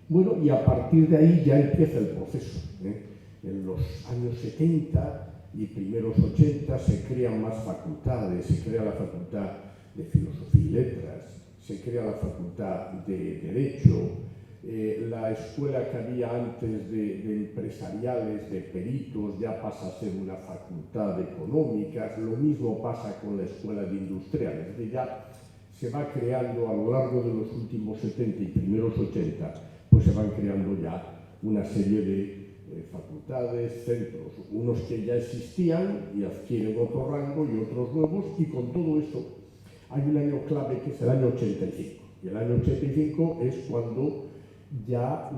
Bueno, y a partir de ahí ya empieza el proceso. En los años 70 y primeros 80 se crean más facultades, se crea la Facultad de Filosofía y Letras, se crea la Facultad de Derecho, la escuela que había antes de empresariales, de peritos, ya pasa a ser una facultad de económicas. Lo mismo pasa con la escuela de industriales. Es decir, ya se va creando a lo largo de los últimos 70 y primeros 80, pues se van creando ya una serie de facultades, centros, unos que ya existían y adquieren otro rango y otros nuevos, y con todo eso hay un año clave que es el año 85. Y el año 85 es cuando ya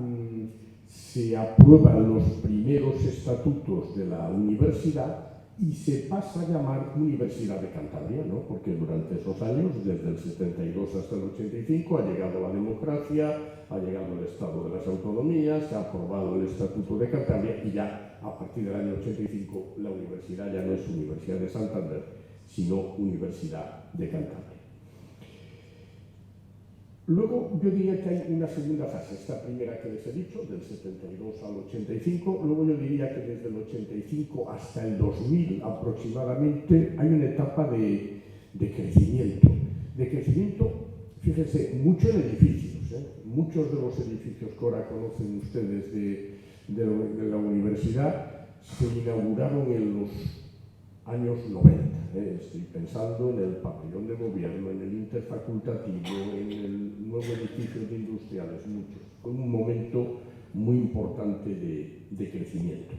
se aprueban los primeros estatutos de la universidad y se pasa a llamar Universidad de Cantabria, ¿no? Porque durante esos años, desde el 72 hasta el 85, ha llegado la democracia, ha llegado el Estado de las Autonomías, se ha aprobado el Estatuto de Cantabria y ya a partir del año 85 la universidad ya no es Universidad de Santander, sino Universidad de Cantabria. Luego yo diría que hay una segunda fase, esta primera que les he dicho, del 72 al 85, luego yo diría que desde el 85 hasta el 2000 aproximadamente hay una etapa de crecimiento. De crecimiento, fíjense, mucho en edificios, muchos de los edificios que ahora conocen ustedes de la universidad se inauguraron en los años 90. Estoy pensando en el pabellón de gobierno, en el interfacultativo, en el nuevo edificio de industriales, muchos. Fue un momento muy importante de crecimiento.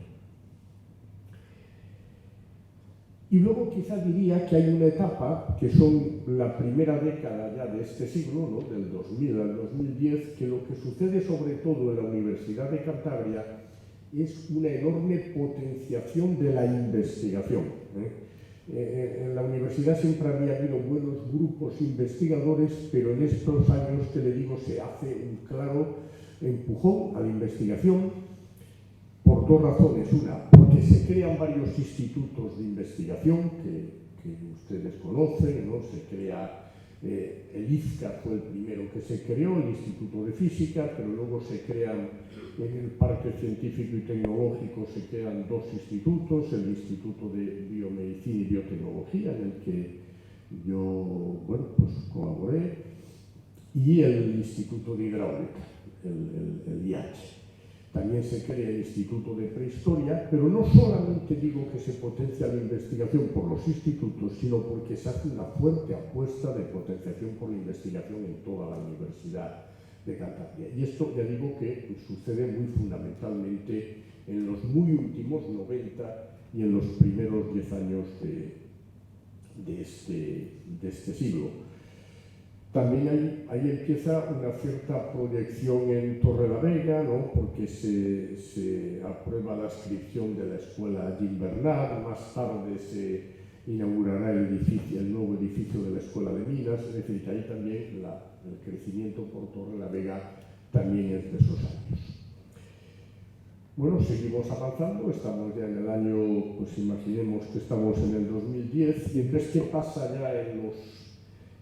Y luego quizá diría que hay una etapa, que son la primera década ya de este siglo, ¿no? Del 2000 al 2010, que lo que sucede sobre todo en la Universidad de Cantabria es una enorme potenciación de la investigación. En la universidad siempre había habido buenos grupos investigadores, pero en estos años, que le digo, se hace un claro empujón a la investigación por dos razones. Una, porque se crean varios institutos de investigación que ustedes conocen, ¿no? Se crea el IFCA, fue el primero que se creó, el Instituto de Física, pero luego se crean en el Parque Científico y Tecnológico, se crean dos institutos, el Instituto de Biomedicina y Biotecnología, en el que yo bueno, pues colaboré, y el Instituto de Hidráulica, el IH. También se crea el Instituto de Prehistoria, pero no solamente digo que se potencia la investigación por los institutos, sino porque se hace una fuerte apuesta de potenciación por la investigación en toda la Universidad de Cantabria. Y esto ya digo que sucede muy fundamentalmente en los muy últimos 90 y en los primeros 10 años de este siglo. También ahí empieza una cierta proyección en Torrelavega, ¿no? Porque se aprueba la inscripción de la escuela Gil Bernat, más tarde se inaugurará el nuevo edificio de la Escuela de Minas, es decir, que ahí también el crecimiento por Torrelavega también es de esos años. Bueno, seguimos avanzando, estamos ya en el año, pues imaginemos que estamos en el 2010, y entonces, ¿qué pasa ya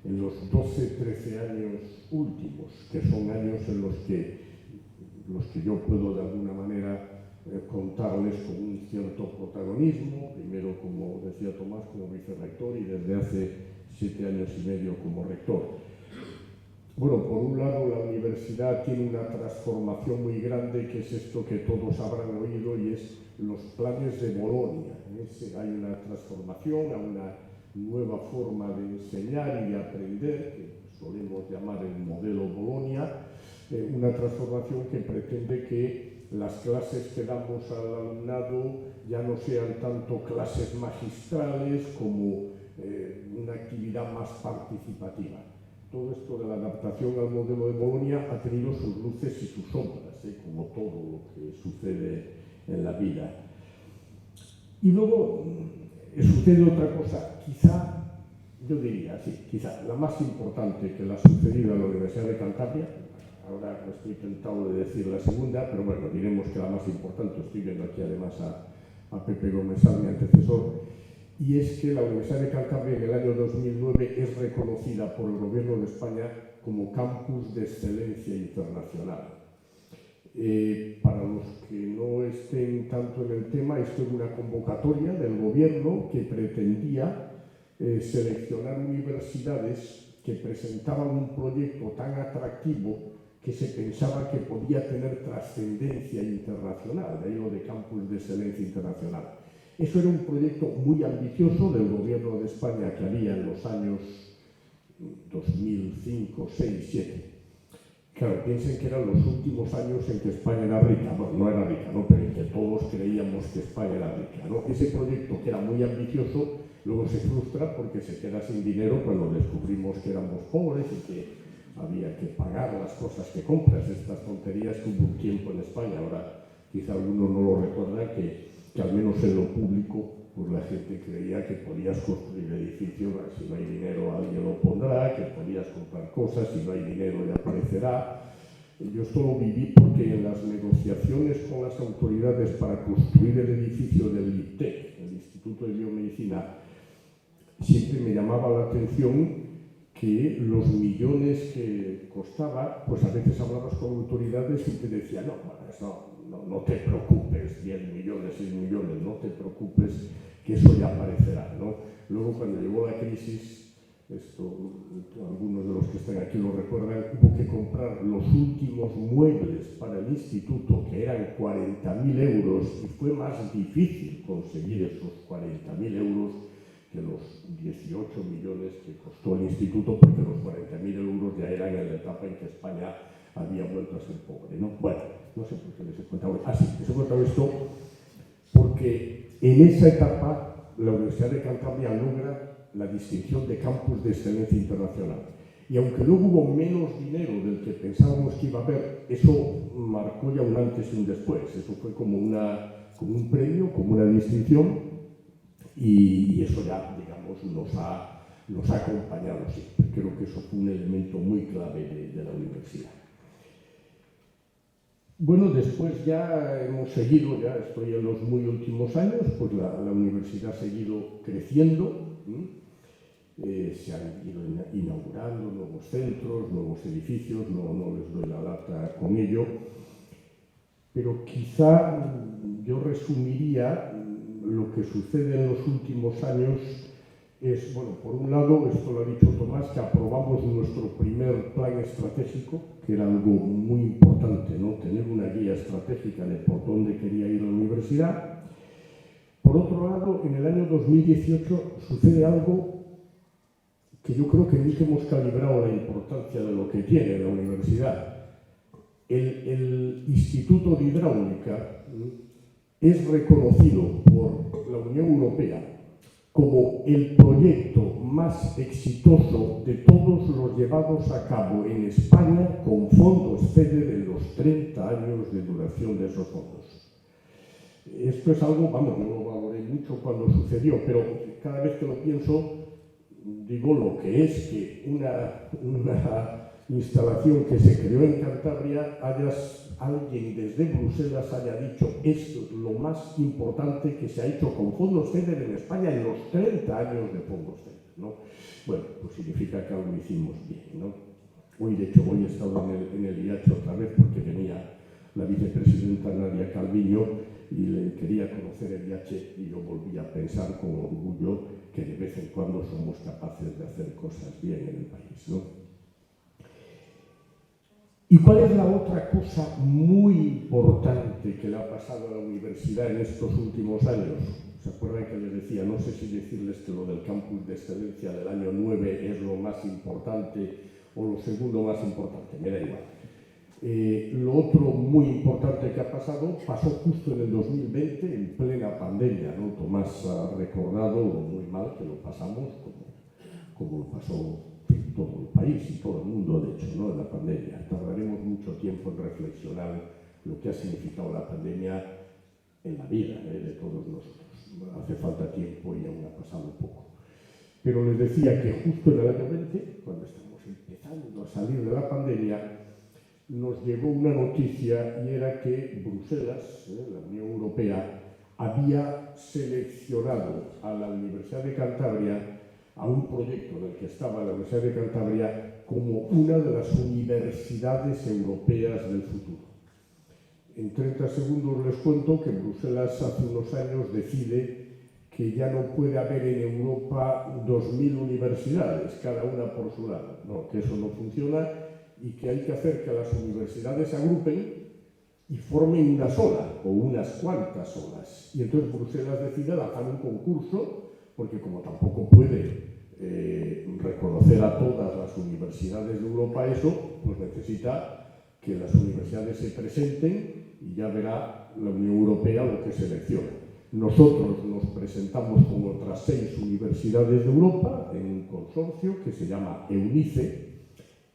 en los 12, 13 años últimos, que son años en los que yo puedo de alguna manera contarles con un cierto protagonismo, primero, como decía Tomás, como vicerrector y desde hace 7 años y medio como rector? Bueno, por un lado, la universidad tiene una transformación muy grande, que es esto que todos habrán oído, y es los planes de Bolonia. Hay una transformación a una nueva forma de enseñar y de aprender, que solemos llamar el modelo Bolonia, una transformación que pretende que las clases que damos al alumnado ya no sean tanto clases magistrales como una actividad más participativa. Todo esto de la adaptación al modelo de Bolonia ha tenido sus luces y sus sombras, como todo lo que sucede en la vida. Y luego sucede otra cosa, quizá, yo diría, sí, quizá la más importante que le ha sucedido a la Universidad de Cantabria. Ahora estoy tentado de decir la segunda, pero bueno, diremos que la más importante. Estoy viendo aquí además a Pepe Gómez, mi antecesor, y es que la Universidad de Cantabria en el año 2009 es reconocida por el Gobierno de España como Campus de Excelencia Internacional. Para los que no estén tanto en el tema, esto es una convocatoria del Gobierno que pretendía seleccionar universidades que presentaban un proyecto tan atractivo que se pensaba que podía tener trascendencia internacional, de ahí lo de Campus de Excelencia Internacional. Eso era un proyecto muy ambicioso del Gobierno de España que había en los años 2005, 6, 7. Claro, piensen que eran los últimos años en que España era rica. Bueno, no era rica, ¿no? Pero en que todos creíamos que España era rica, ¿no? Ese proyecto, que era muy ambicioso, luego se frustra porque se queda sin dinero cuando descubrimos que éramos pobres y que había que pagar las cosas que compras. Estas tonterías que hubo un tiempo en España. Ahora quizá algunos no lo recuerdan, que al menos en lo público pues la gente creía que podías construir edificios, si no hay dinero alguien lo pondrá, que podías comprar cosas, si no hay dinero ya aparecerá. Yo esto lo viví porque en las negociaciones con las autoridades para construir el edificio del IPTEC, el Instituto de Biomedicina, siempre me llamaba la atención que los millones que costaba, pues a veces hablabas con autoridades y te decían, no te preocupes, 10 millones, 6 millones, no te preocupes, que eso ya aparecerá, ¿no? Luego, cuando llegó la crisis, algunos de los que están aquí lo recuerdan, hubo que comprar los últimos muebles para el instituto, que eran 40.000 euros, y fue más difícil conseguir esos 40.000 euros que los 18 millones que costó el instituto, porque los 40.000 euros ya eran en la etapa en que España había vuelto a ser pobre, ¿no? Bueno, no sé por qué les he contado. Sí, les he contado esto porque en esa etapa la Universidad de Cantabria logra la distinción de Campus de Excelencia Internacional. Y aunque luego hubo menos dinero del que pensábamos que iba a haber, eso marcó ya un antes y un después. Eso fue como un premio, como una distinción, y eso ya, digamos, nos ha acompañado siempre. Creo que eso fue un elemento muy clave de la universidad. Bueno, después ya hemos seguido, ya estoy en los muy últimos años, pues la universidad ha seguido creciendo, se han ido inaugurando nuevos centros, nuevos edificios, no les doy la lata con ello, pero quizá yo resumiría lo que sucede en los últimos años es, bueno, por un lado, esto lo ha dicho Tomás, que aprobamos nuestro primer plan estratégico, que era algo muy importante, ¿no? Tener una guía estratégica de por dónde quería ir la universidad. Por otro lado, en el año 2018 sucede algo que yo creo que nunca hemos calibrado la importancia de lo que tiene la universidad. El Instituto de Hidráulica es reconocido por la Unión Europea como el proyecto más exitoso de todos los llevados a cabo en España con fondos FEDER en los 30 años de duración de esos fondos. Esto es algo, vamos, yo lo valoré mucho cuando sucedió, pero cada vez que lo pienso, digo lo que es que una instalación que se creó en Cantabria, alguien desde Bruselas haya dicho esto es lo más importante que se ha hecho con fondos FEDER en España en los 30 años de fondos FEDER, ¿no? Bueno, pues significa que algo hicimos bien, ¿no? Hoy, de hecho, hoy he estado en el IH otra vez porque venía la vicepresidenta Nadia Calviño y le quería conocer el IH y yo volví a pensar con orgullo que de vez en cuando somos capaces de hacer cosas bien en el país, ¿no? ¿Y cuál es la otra cosa muy importante que le ha pasado a la universidad en estos últimos años? ¿Se acuerdan que les decía, no sé si decirles que lo del campus de excelencia del año 9 es lo más importante o lo segundo más importante? Me da igual. Lo otro muy importante que ha pasado, pasó justo en el 2020, en plena pandemia, ¿no? Tomás ha recordado lo muy mal que lo pasamos, como lo pasó todo el país y todo el mundo, de hecho, ¿no? En la pandemia. Tardaremos mucho tiempo en reflexionar lo que ha significado la pandemia en la vida de todos nosotros. Hace falta tiempo y aún ha pasado poco. Pero les decía que justo en el año 20, cuando estamos empezando a salir de la pandemia, nos llegó una noticia y era que Bruselas, la Unión Europea, había seleccionado a la Universidad de Cantabria, a un proyecto en el que estaba la Universidad de Cantabria, como una de las universidades europeas del futuro. En 30 segundos les cuento que Bruselas hace unos años decide que ya no puede haber en Europa 2000 universidades, cada una por su lado. No, que eso no funciona y que hay que hacer que las universidades se agrupen y formen una sola o unas cuantas solas. Y entonces Bruselas decide lanzar un concurso, porque como tampoco puede reconocer a todas las universidades de Europa eso, pues necesita que las universidades se presenten y ya verá la Unión Europea lo que selecciona. Nosotros nos presentamos con otras 6 universidades de Europa en un consorcio que se llama EUNICE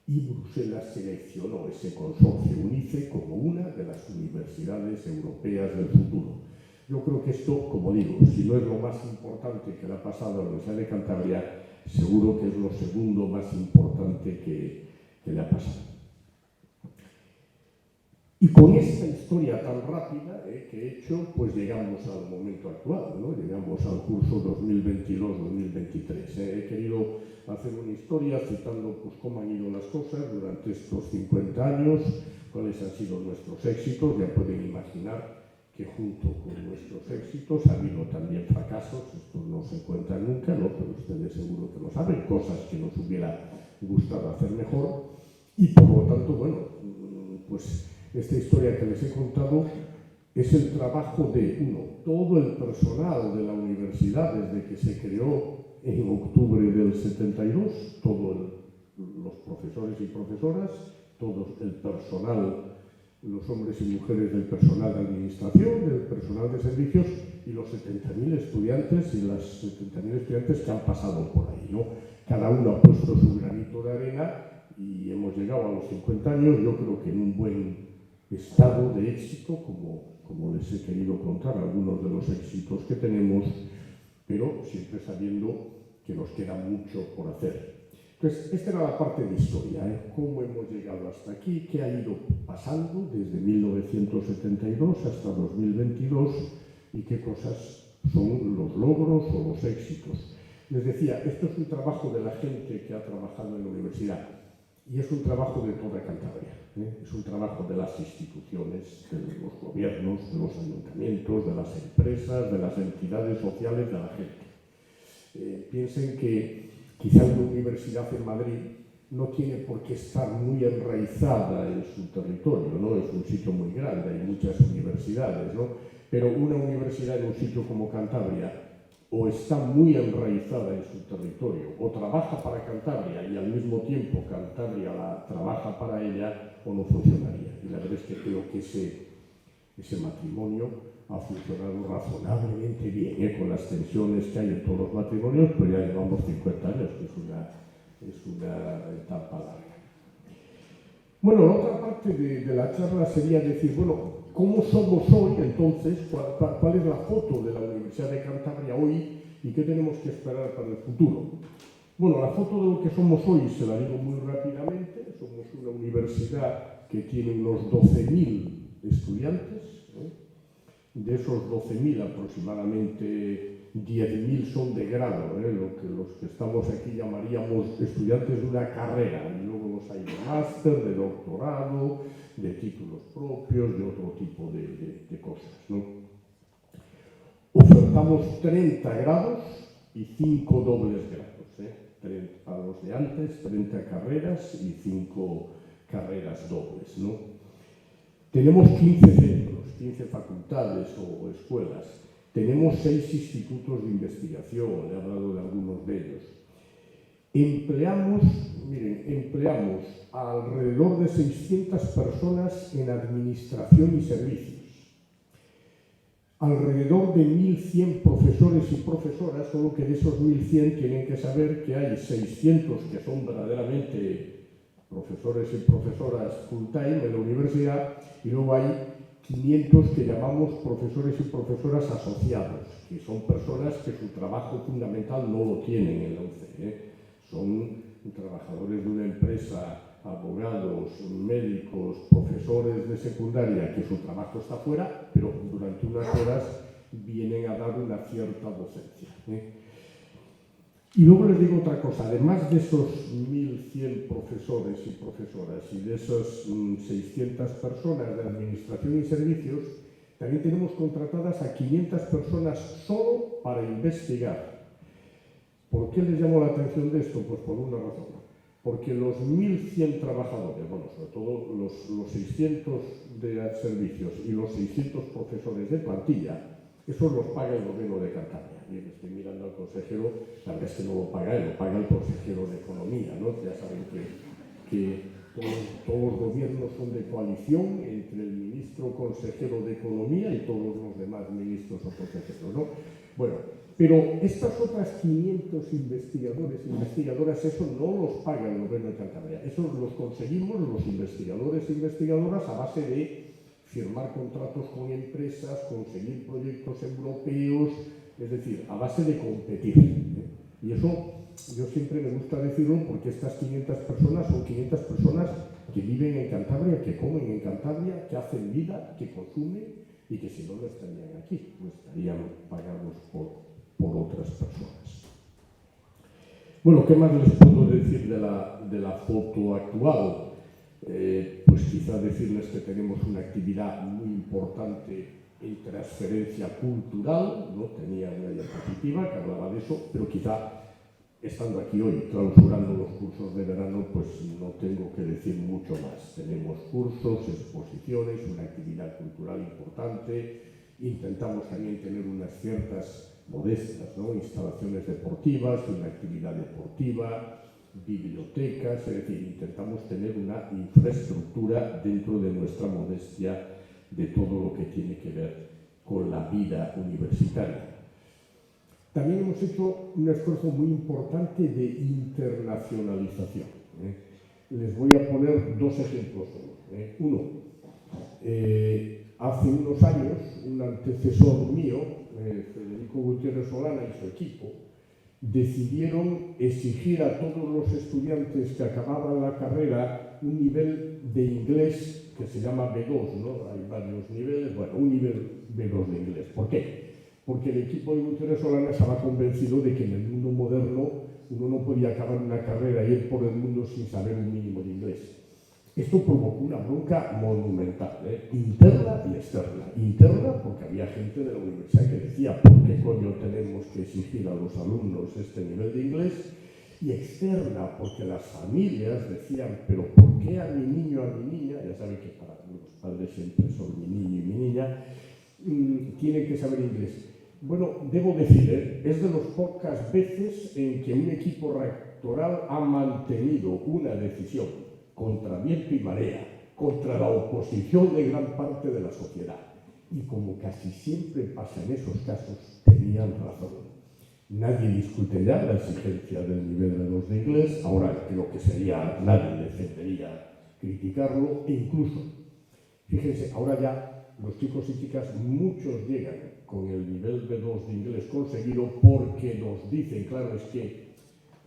y Bruselas seleccionó ese consorcio EUNICE como una de las universidades europeas del futuro. Yo creo que esto, como digo, si no es lo más importante que le ha pasado a la Universidad de Cantabria, seguro que es lo segundo más importante que le ha pasado. Y con esta historia tan rápida que he hecho, pues llegamos al momento actual, ¿no? Llegamos al curso 2022-2023. He querido hacer una historia citando pues, cómo han ido las cosas durante estos 50 años, cuáles han sido nuestros éxitos. Ya pueden imaginar que junto con nuestros éxitos ha habido también fracasos, esto no se cuenta nunca, ¿no? Pero ustedes seguro que lo saben, cosas que nos hubiera gustado hacer mejor. Y por lo tanto, bueno, pues esta historia que les he contado es el trabajo de, todo el personal de la universidad desde que se creó en octubre del 72, todos los profesores y profesoras, todo el personal, los hombres y mujeres del personal de administración, del personal de servicios y los 70.000 estudiantes y las 70.000 estudiantes que han pasado por ahí, ¿no? Cada uno ha puesto su granito de arena y hemos llegado a los 50 años, yo creo que en un buen estado de éxito, como les he querido contar algunos de los éxitos que tenemos, pero siempre sabiendo que nos queda mucho por hacer. Entonces, esta era la parte de historia, cómo hemos llegado hasta aquí, qué ha ido pasando desde 1972 hasta 2022 y qué cosas son los logros o los éxitos. Les decía, esto es un trabajo de la gente que ha trabajado en la universidad y es un trabajo de toda Cantabria. Es un trabajo de las instituciones, de los gobiernos, de los ayuntamientos, de las empresas, de las entidades sociales, de la gente. Piensen que quizá una universidad en Madrid no tiene por qué estar muy enraizada en su territorio, ¿no? Es un sitio muy grande, hay muchas universidades, ¿no? Pero una universidad en un sitio como Cantabria o está muy enraizada en su territorio o trabaja para Cantabria y al mismo tiempo Cantabria trabaja para ella, o no funcionaría. Y la verdad es que creo que ese matrimonio ha funcionado razonablemente bien, con las tensiones que hay en todos los matrimonios, pero ya llevamos 50 años, que es una etapa larga. Bueno, la otra parte de la charla sería decir, bueno, ¿cómo somos hoy entonces? ¿Cuál es la foto de la Universidad de Cantabria hoy y qué tenemos que esperar para el futuro? Bueno, la foto de lo que somos hoy se la digo muy rápidamente. Somos una universidad que tiene unos 12.000 estudiantes, ¿eh? De esos 12.000 aproximadamente 10.000 son de grado, lo que los que estamos aquí llamaríamos estudiantes de una carrera, y luego los hay de máster, de doctorado, de títulos propios, de otro tipo de cosas, ¿no? Ofertamos 30 grados y 5 dobles grados, 30 para los de antes, 30 carreras y 5 carreras dobles, ¿no? Tenemos 15 centros, 15 facultades o escuelas. Tenemos 6 institutos de investigación, he hablado de algunos de ellos. Empleamos alrededor de 600 personas en administración y servicios. Alrededor de 1.100 profesores y profesoras, solo que de esos 1.100 tienen que saber que hay 600 que son verdaderamente profesores y profesoras full time en la universidad, y luego hay 500 que llamamos profesores y profesoras asociados, que son personas que su trabajo fundamental no lo tienen en la UCE, Son trabajadores de una empresa, abogados, médicos, profesores de secundaria, que su trabajo está fuera, pero durante unas horas vienen a dar una cierta docencia, Y luego les digo otra cosa, además de esos 1.100 profesores y profesoras y de esas 600 personas de administración y servicios, también tenemos contratadas a 500 personas solo para investigar. ¿Por qué les llamo la atención de esto? Pues por una razón. Porque los 1.100 trabajadores, bueno, sobre todo los 600 de servicios y los 600 profesores de plantilla, esos los paga el gobierno de Cantabria. Y estoy mirando al consejero, la verdad es que no lo paga él, lo paga el consejero de Economía, ¿no? Ya saben que todos los gobiernos son de coalición entre el ministro consejero de Economía y todos los demás ministros o consejeros, ¿no? Bueno, pero estas otras 500 investigadores e investigadoras, eso no los paga el gobierno de Cantabria. Eso los conseguimos los investigadores e investigadoras a base de firmar contratos con empresas, conseguir proyectos europeos, es decir, a base de competir. Y eso yo siempre me gusta decirlo porque estas 500 personas son 500 personas que viven en Cantabria, que comen en Cantabria, que hacen vida, que consumen y que si no, no estarían aquí, no estarían pagados por otras personas. Bueno, ¿qué más les puedo decir de la foto actual? Pues quizá decirles que tenemos una actividad muy importante en transferencia cultural, ¿no? Tenía una diapositiva que hablaba de eso, pero quizá estando aquí hoy clausurando los cursos de verano, pues no tengo que decir mucho más. Tenemos cursos, exposiciones, una actividad cultural importante, intentamos también tener unas ciertas modestas, ¿no? Instalaciones deportivas, una actividad deportiva, bibliotecas, es decir, intentamos tener una infraestructura dentro de nuestra modestia de todo lo que tiene que ver con la vida universitaria. También hemos hecho un esfuerzo muy importante de internacionalización. Les voy a poner 2 ejemplos. Uno, hace unos años, un antecesor mío, Federico Gutiérrez Solana y su equipo, decidieron exigir a todos los estudiantes que acababan la carrera un nivel de inglés que se llama B2, ¿no? Hay varios niveles, bueno, un nivel B2 de inglés. ¿Por qué? Porque el equipo de Gutiérrez Solana estaba convencido de que en el mundo moderno uno no podía acabar una carrera y ir por el mundo sin saber un mínimo de inglés. Esto provocó una bronca monumental, interna y externa. Interna porque había gente de la universidad que decía ¿por qué coño tenemos que exigir a los alumnos este nivel de inglés? Y externa porque las familias decían ¿pero por qué a mi niño, a mi niña? Ya saben que para los padres siempre son mi niño y mi niña, tienen que saber inglés. Bueno, debo decir, es de las pocas veces en que un equipo rectoral ha mantenido una decisión contra viento y marea, contra la oposición de gran parte de la sociedad. Y como casi siempre pasa en esos casos, tenían razón. Nadie discute ya la exigencia del nivel de los de inglés, ahora creo que sería, nadie defendería criticarlo, e incluso, fíjense, ahora ya los chicos y chicas, muchos llegan con el nivel B2 de inglés conseguido porque nos dicen, claro, es que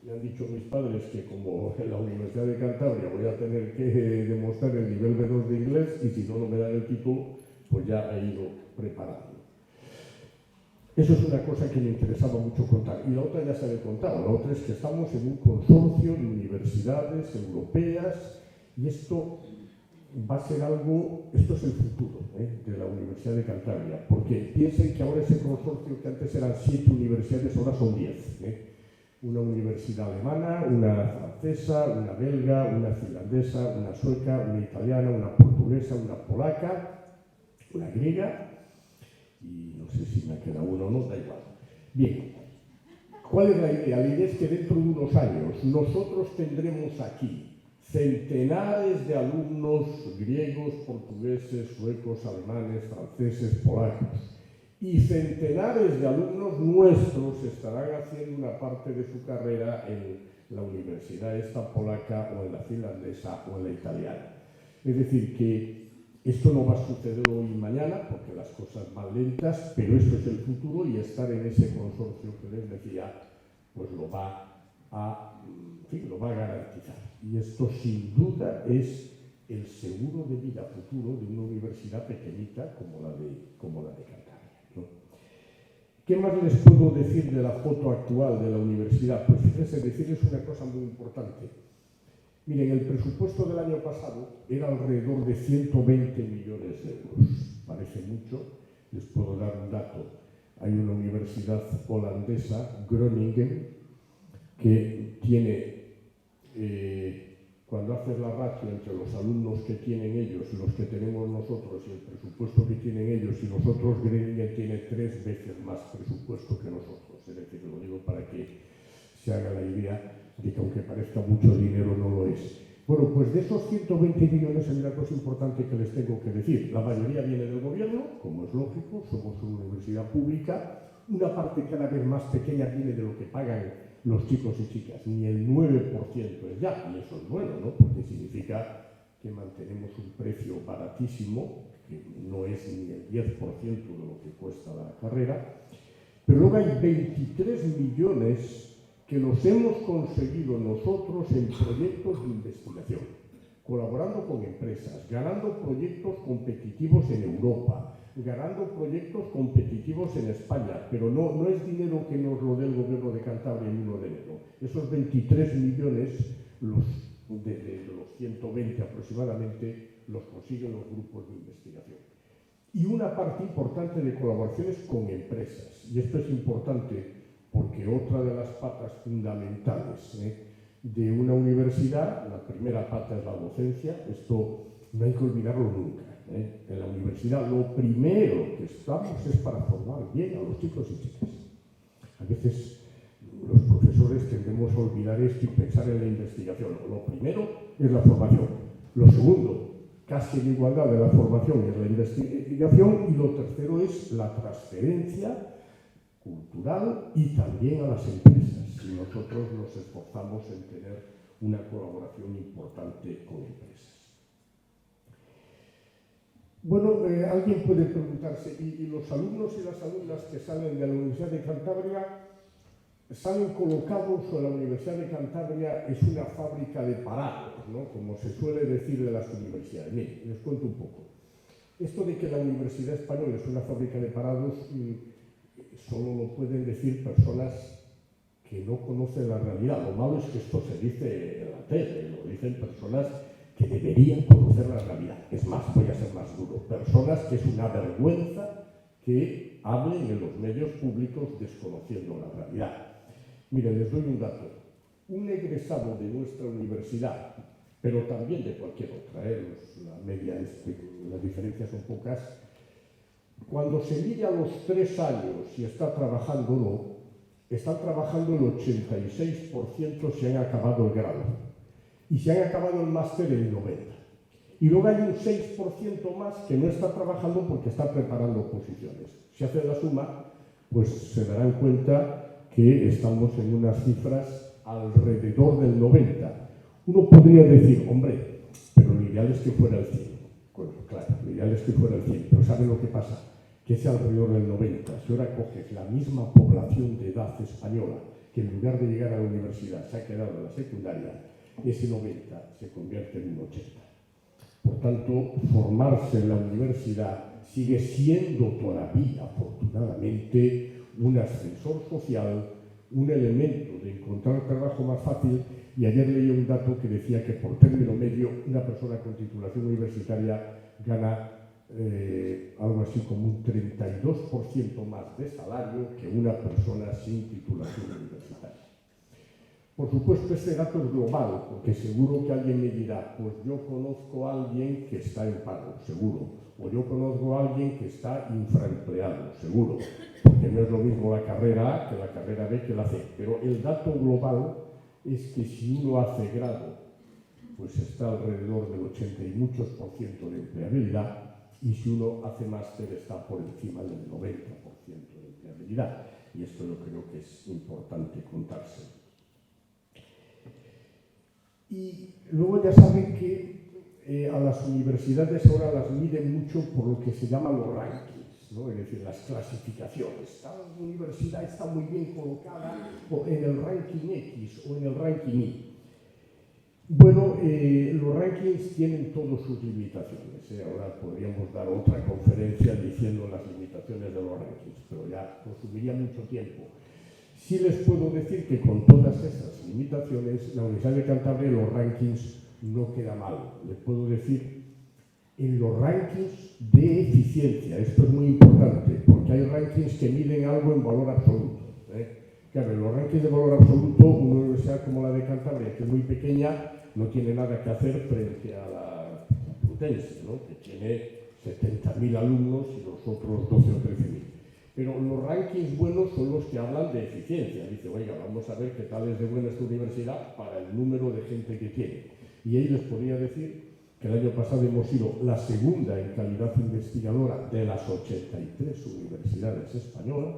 me han dicho mis padres que como en la Universidad de Cantabria voy a tener que demostrar el nivel B2 de inglés y si no, no me dan el título, pues ya he ido preparando. Eso es una cosa que me interesaba mucho contar. Y la otra ya se había contado, la otra es que estamos en un consorcio de universidades europeas y esto va a ser algo, esto es el futuro de la Universidad de Cantabria, porque piensen que ahora ese consorcio que antes eran 7 universidades, ahora son 10. Una universidad alemana, una francesa, una belga, una finlandesa, una sueca, una italiana, una portuguesa, una polaca, una griega y no sé si me queda uno o no, da igual. Bien, ¿cuál es la idea? La idea es que dentro de unos años nosotros tendremos aquí centenares de alumnos griegos, portugueses, suecos, alemanes, franceses, polacos. Y centenares de alumnos nuestros estarán haciendo una parte de su carrera en la universidad esta polaca o en la finlandesa o en la italiana. Es decir, que esto no va a suceder hoy y mañana porque las cosas van lentas, pero esto es el futuro y estar en ese consorcio que les decía, pues lo va a garantizar. Y esto sin duda es el seguro de vida futuro de una universidad pequeñita como la de Cantabria. ¿Qué más les puedo decir de la foto actual de la universidad? Pues fíjense, decirles una cosa muy importante. Miren, el presupuesto del año pasado era alrededor de 120 millones de euros. Parece mucho, les puedo dar un dato. Hay una universidad holandesa, Groningen, que tiene, cuando haces la ratio entre los alumnos que tienen ellos y los que tenemos nosotros y el presupuesto que tienen ellos y nosotros, Groningen tiene 3 veces más presupuesto que nosotros. Es decir, lo digo para que se haga la idea de que aunque parezca mucho dinero no lo es. Bueno, pues de esos 120 millones hay una cosa importante que les tengo que decir. La mayoría viene del gobierno, como es lógico, somos una universidad pública. Una parte cada vez más pequeña viene de lo que pagan los chicos y chicas. Ni el 9% es ya, y eso es bueno, ¿no? Porque significa que mantenemos un precio baratísimo, que no es ni el 10% de lo que cuesta la carrera. Pero luego hay 23 millones que los hemos conseguido nosotros en proyectos de investigación, colaborando con empresas, ganando proyectos competitivos en Europa, ganando proyectos competitivos en España, pero no es dinero que nos lo dé el gobierno de Cantabria en 1 de enero. Esos 23 millones, de los 120 aproximadamente, los consiguen los grupos de investigación. Y una parte importante de colaboraciones con empresas, y esto es importante porque otra de las patas fundamentales de una universidad, la primera pata es la docencia, esto no hay que olvidarlo nunca. En la universidad lo primero que estamos es para formar bien a los chicos y chicas. A veces los profesores tendemos a olvidar esto y pensar en la investigación. Lo primero es la formación. Lo segundo, casi en igualdad de la formación, es la investigación. Y lo tercero es la transferencia cultural y también a las empresas. Y nosotros nos esforzamos en tener una colaboración importante con empresas. Bueno, alguien puede preguntarse, ¿y los alumnos y las alumnas que salen de la Universidad de Cantabria salen colocados o la Universidad de Cantabria es una fábrica de parados, ¿no? Como se suele decir de las universidades? Miren, les cuento un poco. Esto de que la Universidad Española es una fábrica de parados solo lo pueden decir personas que no conocen la realidad. Lo malo es que esto se dice en la tele, lo dicen personas que deberían conocer la realidad. Es más, voy a ser más duro, personas que es una vergüenza que hablen en los medios públicos desconociendo la realidad. Miren, les doy un dato. Un egresado de nuestra universidad, pero también de cualquier otra, las diferencias son pocas, cuando se mide a los 3 años si está trabajando o no, están trabajando el 86% si han acabado el grado. Y si han acabado el máster, el 90%. Y luego hay un 6% más que no está trabajando porque está preparando oposiciones. Si hacen la suma, pues se darán cuenta que estamos en unas cifras alrededor del 90%. Uno podría decir, hombre, pero lo ideal es que fuera el 100%. Bueno, claro, lo ideal es que fuera el 100%, pero ¿saben lo que pasa? Que es alrededor del 90%. Si ahora coges la misma población de edad española, que en lugar de llegar a la universidad se ha quedado en la secundaria, ese 90% se convierte en un 80%. Por tanto, formarse en la universidad sigue siendo todavía, afortunadamente, un ascensor social, un elemento de encontrar trabajo más fácil. Y ayer leí un dato que decía que por término medio una persona con titulación universitaria gana algo así como un 32% más de salario que una persona sin titulación universitaria. Por supuesto, este dato es global, porque seguro que alguien me dirá, pues yo conozco a alguien que está en paro, seguro, o yo conozco a alguien que está infraempleado, seguro, porque no es lo mismo la carrera A que la carrera B que la C. Pero el dato global es que si uno hace grado, pues está alrededor del 80 y muchos % de empleabilidad, y si uno hace máster está por encima del 90% de empleabilidad. Y esto yo creo que es importante contarse. Y luego ya saben que a las universidades ahora las miden mucho por lo que se llaman los rankings, ¿no? Es decir, las clasificaciones. Cada universidad está muy bien colocada o en el ranking X o en el ranking Y. Bueno, los rankings tienen todas sus limitaciones. Ahora podríamos dar otra conferencia diciendo las limitaciones de los rankings, pero ya consumiría mucho tiempo. Sí les puedo decir que con todas esas limitaciones, la Universidad de Cantabria, los rankings no queda mal. Les puedo decir, en los rankings de eficiencia, esto es muy importante, porque hay rankings que miden algo en valor absoluto. Claro, en los rankings de valor absoluto, una universidad como la de Cantabria, que es muy pequeña, no tiene nada que hacer frente a la Complutense, ¿no? Que tiene 70.000 alumnos y los otros 12 o 13.000. Pero los rankings buenos son los que hablan de eficiencia. Dice, oiga, vamos a ver qué tal es de buena esta universidad para el número de gente que tiene. Y ahí les podría decir que el año pasado hemos sido la segunda en calidad investigadora de las 83 universidades españolas,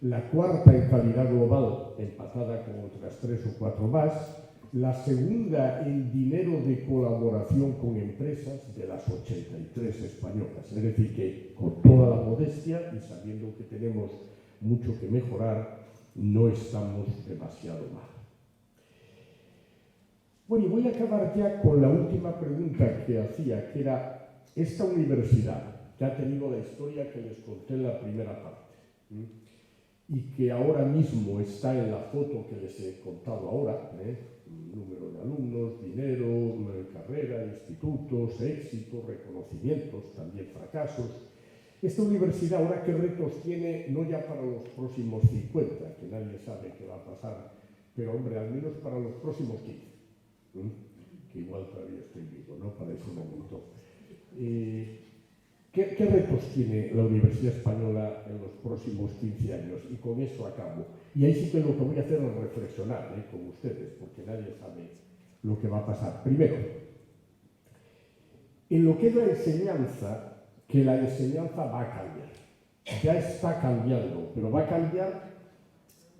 la cuarta en calidad global, empatada con otras 3 o 4 más, la segunda en dinero de colaboración con empresas de las 83 españolas. Es decir, que con toda la modestia y sabiendo que tenemos mucho que mejorar, no estamos demasiado mal. Bueno, y voy a acabar ya con la última pregunta que hacía, que era esta universidad, que ha tenido la historia que les conté en la primera parte, y que ahora mismo está en la foto que les he contado ahora, número de alumnos, dinero, carrera, institutos, éxitos, reconocimientos, también fracasos. Esta universidad ahora qué retos tiene, no ya para los próximos 50, que nadie sabe qué va a pasar, pero hombre, al menos para los próximos 15, que igual todavía estoy vivo, ¿no? Para ese momento. ¿Qué retos tiene la Universidad Española en los próximos 15 años? Y con eso acabo. Y ahí sí que lo que voy a hacer es reflexionar con ustedes, porque nadie sabe lo que va a pasar. Primero, en lo que es la enseñanza, que la enseñanza va a cambiar. Ya está cambiando, pero va a cambiar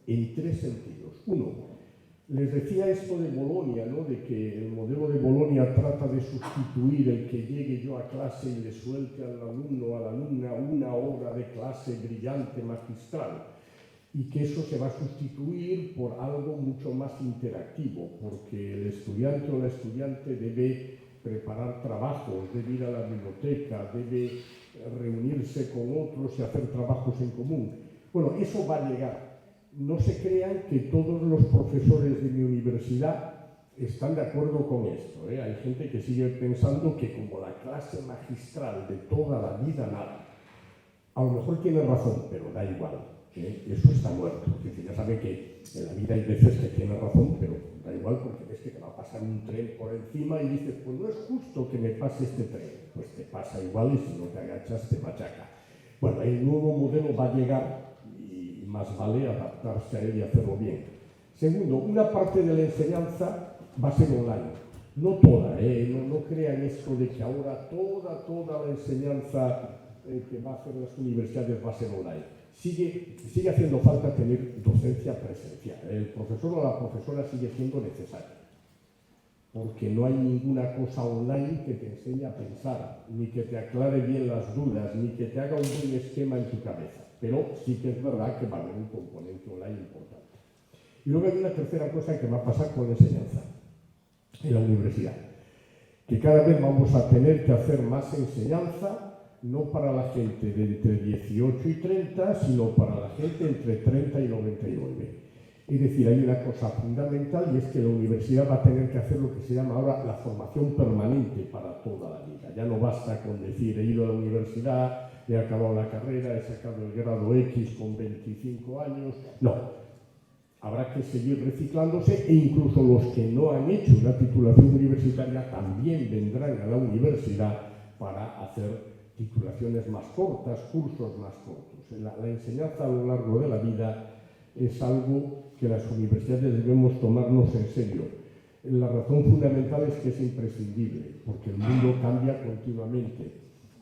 en 3 sentidos. Uno, les decía esto de Bolonia, ¿no? De que el modelo de Bolonia trata de sustituir el que llegue yo a clase y le suelte al alumno o a la alumna una hora de clase brillante, magistral, y que eso se va a sustituir por algo mucho más interactivo, porque el estudiante o la estudiante debe preparar trabajos, debe ir a la biblioteca, debe reunirse con otros y hacer trabajos en común. Bueno, eso va a llegar. No se crean que todos los profesores de mi universidad están de acuerdo con esto. Hay gente que sigue pensando que como la clase magistral de toda la vida nada. A lo mejor tiene razón, pero da igual. Eso está muerto. Es decir, ya saben que en la vida hay veces que tiene razón, pero da igual porque ves que te va a pasar un tren por encima y dices, pues no es justo que me pase este tren. Pues te pasa igual y si no te agachas te machaca. Bueno, el nuevo modelo va a llegar y más vale adaptarse a él y hacerlo bien. Segundo, una parte de la enseñanza va a ser online. No toda, no crean esto de que ahora toda la enseñanza que va a hacer las universidades va a ser online. Sigue haciendo falta tener docencia presencial. El profesor o la profesora sigue siendo necesario, porque no hay ninguna cosa online que te enseñe a pensar, ni que te aclare bien las dudas, ni que te haga un buen esquema en tu cabeza. Pero sí que es verdad que va a haber un componente online importante. Y luego hay una tercera cosa que va a pasar con la enseñanza en la universidad, que cada vez vamos a tener que hacer más enseñanza, no para la gente de entre 18 y 30, sino para la gente entre 30 y 99. Es decir, hay una cosa fundamental y es que la universidad va a tener que hacer lo que se llama ahora la formación permanente para toda la vida. Ya no basta con decir, he ido a la universidad, he acabado la carrera, he sacado el grado X con 25 años. No, habrá que seguir reciclándose e incluso los que no han hecho una titulación universitaria también vendrán a la universidad para hacer titulaciones más cortas, cursos más cortos. La enseñanza a lo largo de la vida es algo que las universidades debemos tomarnos en serio. La razón fundamental es que es imprescindible, porque el mundo cambia continuamente.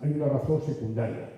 Hay una razón secundaria,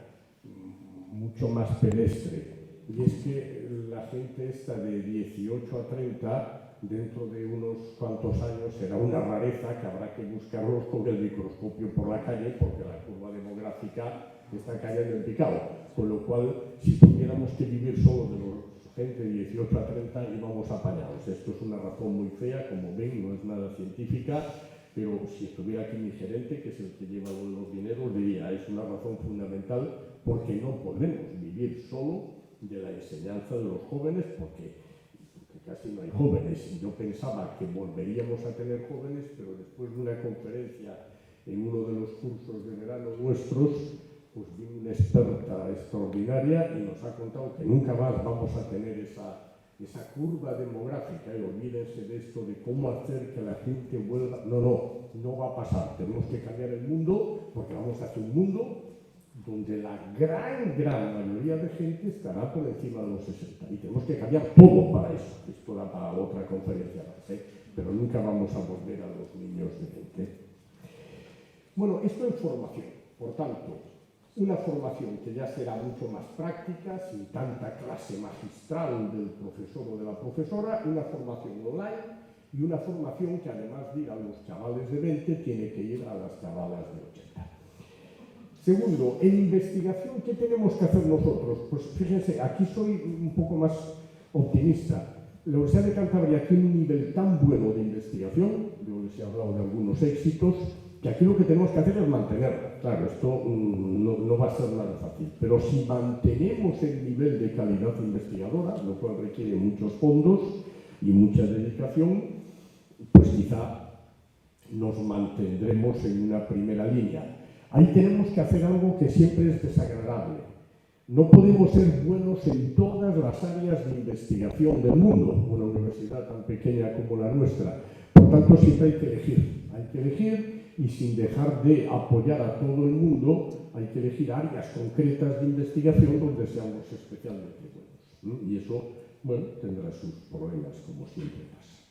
mucho más pedestre, y es que la gente esta de 18 a 30, dentro de unos cuantos años, será una rareza que habrá que buscarlos con el microscopio por la calle, porque la curva demográfica está cayendo en picado. Con lo cual, si tuviéramos que vivir solo de los gente de 18 a 30, íbamos apañados. Esto es una razón muy fea, como ven, no es nada científica, pero si estuviera aquí mi gerente, que es el que lleva los dineros, diría, es una razón fundamental porque no podemos vivir solo de la enseñanza de los jóvenes, porque casi no hay jóvenes. Yo pensaba que volveríamos a tener jóvenes, pero después de una conferencia en uno de los cursos de verano nuestros, pues vino una experta extraordinaria y nos ha contado que nunca más vamos a tener esa curva demográfica. Y olvídense de esto de cómo hacer que la gente vuelva. No va a pasar. Tenemos que cambiar el mundo, porque vamos hacia un mundo donde la gran mayoría de gente estará por encima de los 60. Y tenemos que cambiar todo para eso. Esto da para otra conferencia más, pero nunca vamos a volver a los niños de 20. Bueno, esto es formación. Por tanto, una formación que ya será mucho más práctica, sin tanta clase magistral del profesor o de la profesora, una formación online y una formación que además de ir a los chavales de 20, tiene que ir a las chavalas de 80. Segundo, en investigación, ¿qué tenemos que hacer nosotros? Pues fíjense, aquí soy un poco más optimista. La Universidad de Cantabria tiene un nivel tan bueno de investigación, yo les he hablado de algunos éxitos, que aquí lo que tenemos que hacer es mantenerla. Claro, esto no va a ser nada fácil, pero si mantenemos el nivel de calidad investigadora, lo cual requiere muchos fondos y mucha dedicación, pues quizá nos mantendremos en una primera línea. Ahí tenemos que hacer algo que siempre es desagradable. No podemos ser buenos en todas las áreas de investigación del mundo, una universidad tan pequeña como la nuestra. Por tanto, siempre hay que elegir. Hay que elegir y sin dejar de apoyar a todo el mundo, hay que elegir áreas concretas de investigación donde seamos especialmente buenos. Y eso, bueno, tendrá sus problemas, como siempre pasa.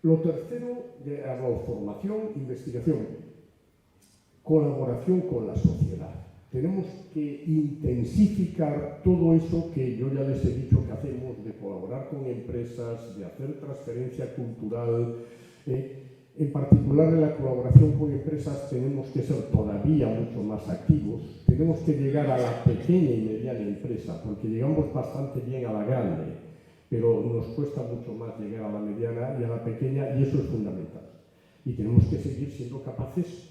Lo tercero, ya he hablado, formación, investigación. Colaboración con la sociedad. Tenemos que intensificar todo eso que yo ya les he dicho que hacemos, de colaborar con empresas, de hacer transferencia cultural. En particular, en la colaboración con empresas tenemos que ser todavía mucho más activos. Tenemos que llegar a la pequeña y mediana empresa, porque llegamos bastante bien a la grande, pero nos cuesta mucho más llegar a la mediana y a la pequeña, y eso es fundamental. Y tenemos que seguir siendo capaces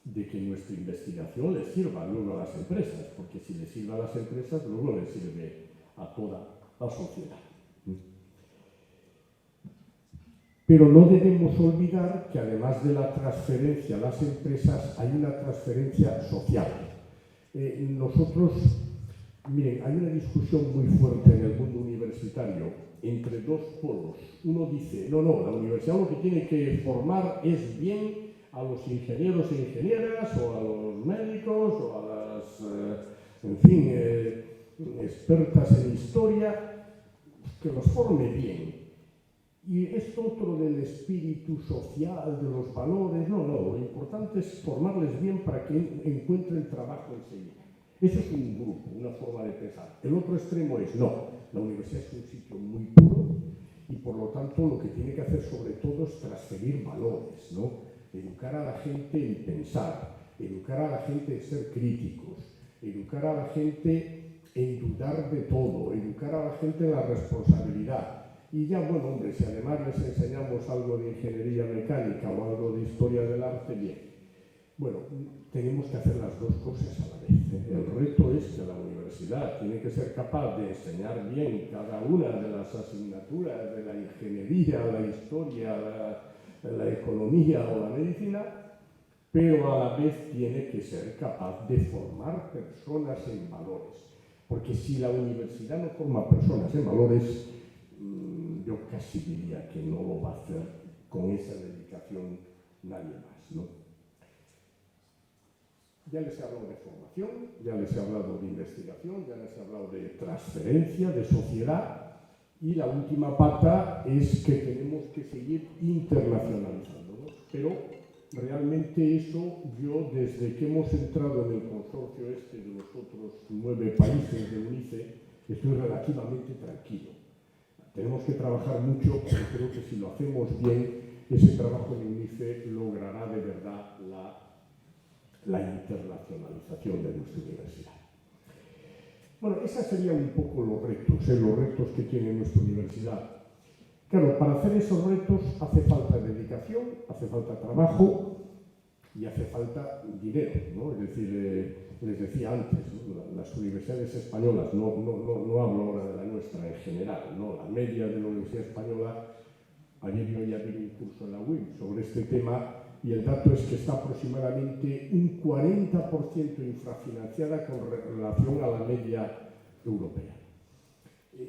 de que nuestra investigación les sirva luego a las empresas, porque si les sirve a las empresas, luego les sirve a toda la sociedad. Pero no debemos olvidar que además de la transferencia a las empresas hay una transferencia social. Nosotros, miren, hay una discusión muy fuerte en el mundo universitario entre dos polos. Uno dice, no, la universidad lo que tiene que formar es bien a los ingenieros e ingenieras, o a los médicos, o a las, expertas en historia, que los forme bien. Y esto otro del espíritu social, de los valores, no, lo importante es formarles bien para que encuentren trabajo enseguida. Eso es un grupo, una forma de pensar. El otro extremo es, no, la universidad es un sitio muy puro y por lo tanto lo que tiene que hacer sobre todo es transferir valores, ¿no? Educar a la gente en pensar, educar a la gente en ser críticos, educar a la gente en dudar de todo, educar a la gente en la responsabilidad. Y ya, bueno, hombre, si además les enseñamos algo de ingeniería mecánica o algo de historia del arte, bien. Bueno, tenemos que hacer las dos cosas a la vez. El reto es que la universidad tiene que ser capaz de enseñar bien cada una de las asignaturas de la ingeniería, la historia, la economía o la medicina, pero a la vez tiene que ser capaz de formar personas en valores. Porque si la universidad no forma personas en valores, yo casi diría que no lo va a hacer con esa dedicación nadie más, ¿no? Ya les he hablado de formación, ya les he hablado de investigación, ya les he hablado de transferencia, de sociedad, y la última pata es que tenemos que seguir internacionalizándonos. Pero realmente eso, yo desde que hemos entrado en el consorcio este de los otros 9 países de UNICE, estoy relativamente tranquilo. Tenemos que trabajar mucho, pero creo que si lo hacemos bien, ese trabajo de UNICE logrará de verdad la internacionalización de nuestra universidad. Bueno, esos serían un poco los retos que tiene nuestra universidad. Claro, para hacer esos retos hace falta dedicación, hace falta trabajo y hace falta dinero, ¿no? Es decir, les decía antes, ¿no? Las universidades españolas, no hablo ahora de la nuestra en general, ¿no? La media de la Universidad Española, ayer yo ya vi un curso en la UIM sobre este tema y el dato es que está aproximadamente un 40% infrafinanciada con relación a la media europea.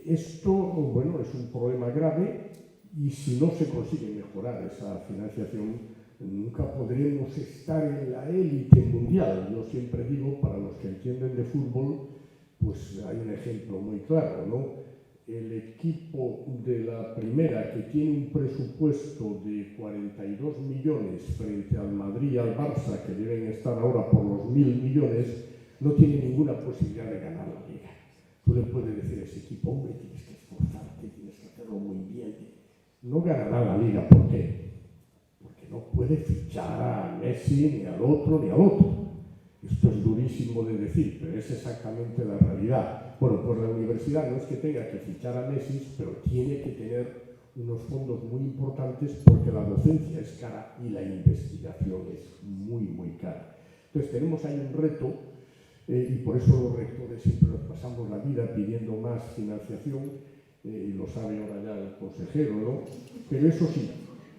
Esto, bueno, es un problema grave y si no se consigue mejorar esa financiación, nunca podremos estar en la élite mundial. Yo siempre digo, para los que entienden de fútbol, pues hay un ejemplo muy claro, ¿no? El equipo de la primera, que tiene un presupuesto de 42 millones frente al Madrid y al Barça, que deben estar ahora por los 1.000 millones, no tiene ninguna posibilidad de ganar la Liga. Tú le puedes decir a ese equipo, hombre, tienes que esforzarte, tienes que hacerlo muy bien. No ganará la Liga, ¿por qué? Porque no puede fichar a Messi, ni al otro, ni al otro. Esto es durísimo de decir, pero es exactamente la realidad. Bueno, pues la universidad no es que tenga que fichar a Messi, pero tiene que tener unos fondos muy importantes porque la docencia es cara y la investigación es muy, muy cara. Entonces tenemos ahí un reto y por eso los rectores siempre nos pasamos la vida pidiendo más financiación y lo sabe ahora ya el consejero, ¿no? Pero eso sí,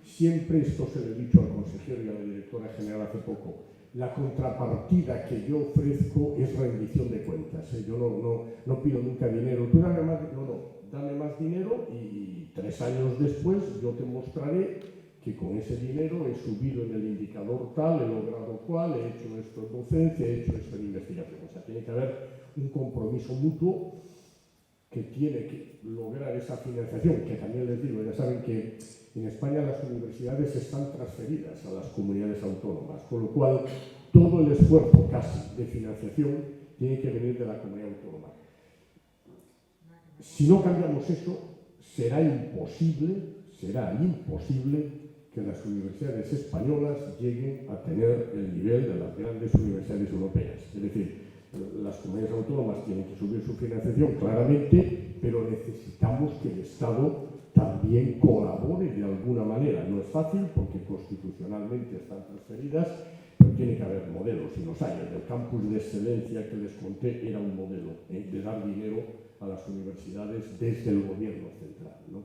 siempre esto se lo he dicho al consejero y a la directora general hace poco, la contrapartida que yo ofrezco es rendición de cuentas. Yo no pido nunca dinero. Tú dame más, dame más dinero y 3 años después yo te mostraré que con ese dinero he subido en el indicador tal, he logrado cual, he hecho esto en docencia, he hecho esto en investigación. O sea, tiene que haber un compromiso mutuo que tiene que lograr esa financiación, que también les digo, ya saben que en España las universidades están transferidas a las comunidades autónomas, con lo cual todo el esfuerzo casi de financiación tiene que venir de la comunidad autónoma. Si no cambiamos eso, será imposible que las universidades españolas lleguen a tener el nivel de las grandes universidades europeas. Es decir, las comunidades autónomas tienen que subir su financiación claramente, pero necesitamos que el Estado también colabore de alguna manera. No es fácil porque constitucionalmente están transferidas, pero tiene que haber modelos y los hay. El campus de excelencia que les conté era un modelo de dar dinero a las universidades desde el gobierno central, ¿no?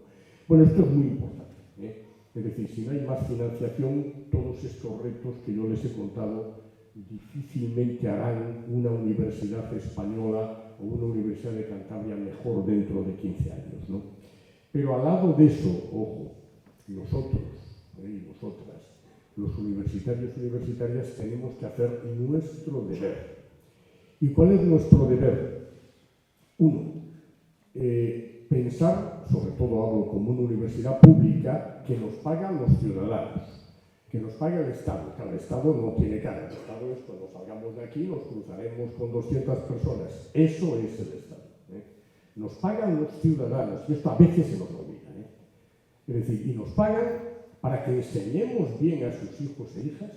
Bueno, esto es muy importante. Es decir, si no hay más financiación, todos estos retos que yo les he contado difícilmente harán una universidad española o una universidad de Cantabria mejor dentro de 15 años, ¿no? Pero al lado de eso, ojo, nosotros y vosotras, los universitarios y universitarias, tenemos que hacer nuestro deber. ¿Y cuál es nuestro deber? Uno, pensar, sobre todo hablo como una universidad pública, que nos pagan los ciudadanos, que nos paga el Estado. Claro, el Estado no tiene cara. El Estado es cuando salgamos de aquí nos cruzaremos con 200 personas. Eso es el Estado. Nos pagan los ciudadanos, y esto a veces se nos olvida. Es decir, y nos pagan para que enseñemos bien a sus hijos e hijas.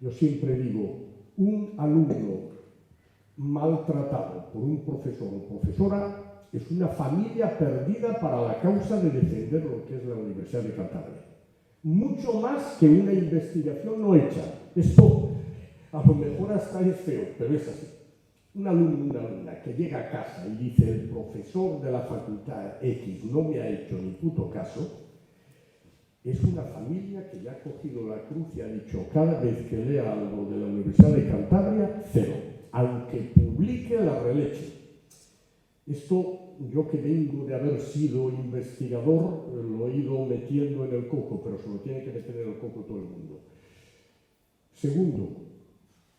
Yo siempre digo, un alumno maltratado por un profesor o profesora es una familia perdida para la causa de defender lo que es la Universidad de Cantabria. Mucho más que una investigación no hecha. Esto a lo mejor hasta es feo, pero es así. Un alumno, una alumna que llega a casa y dice el profesor de la facultad X no me ha hecho ni puto caso, es una familia que ya ha cogido la cruz y ha dicho cada vez que lea algo de la Universidad de Cantabria, cero, aunque publique la releche. Esto, yo que vengo de haber sido investigador, lo he ido metiendo en el coco, pero se lo tiene que meter en el coco todo el mundo. Segundo,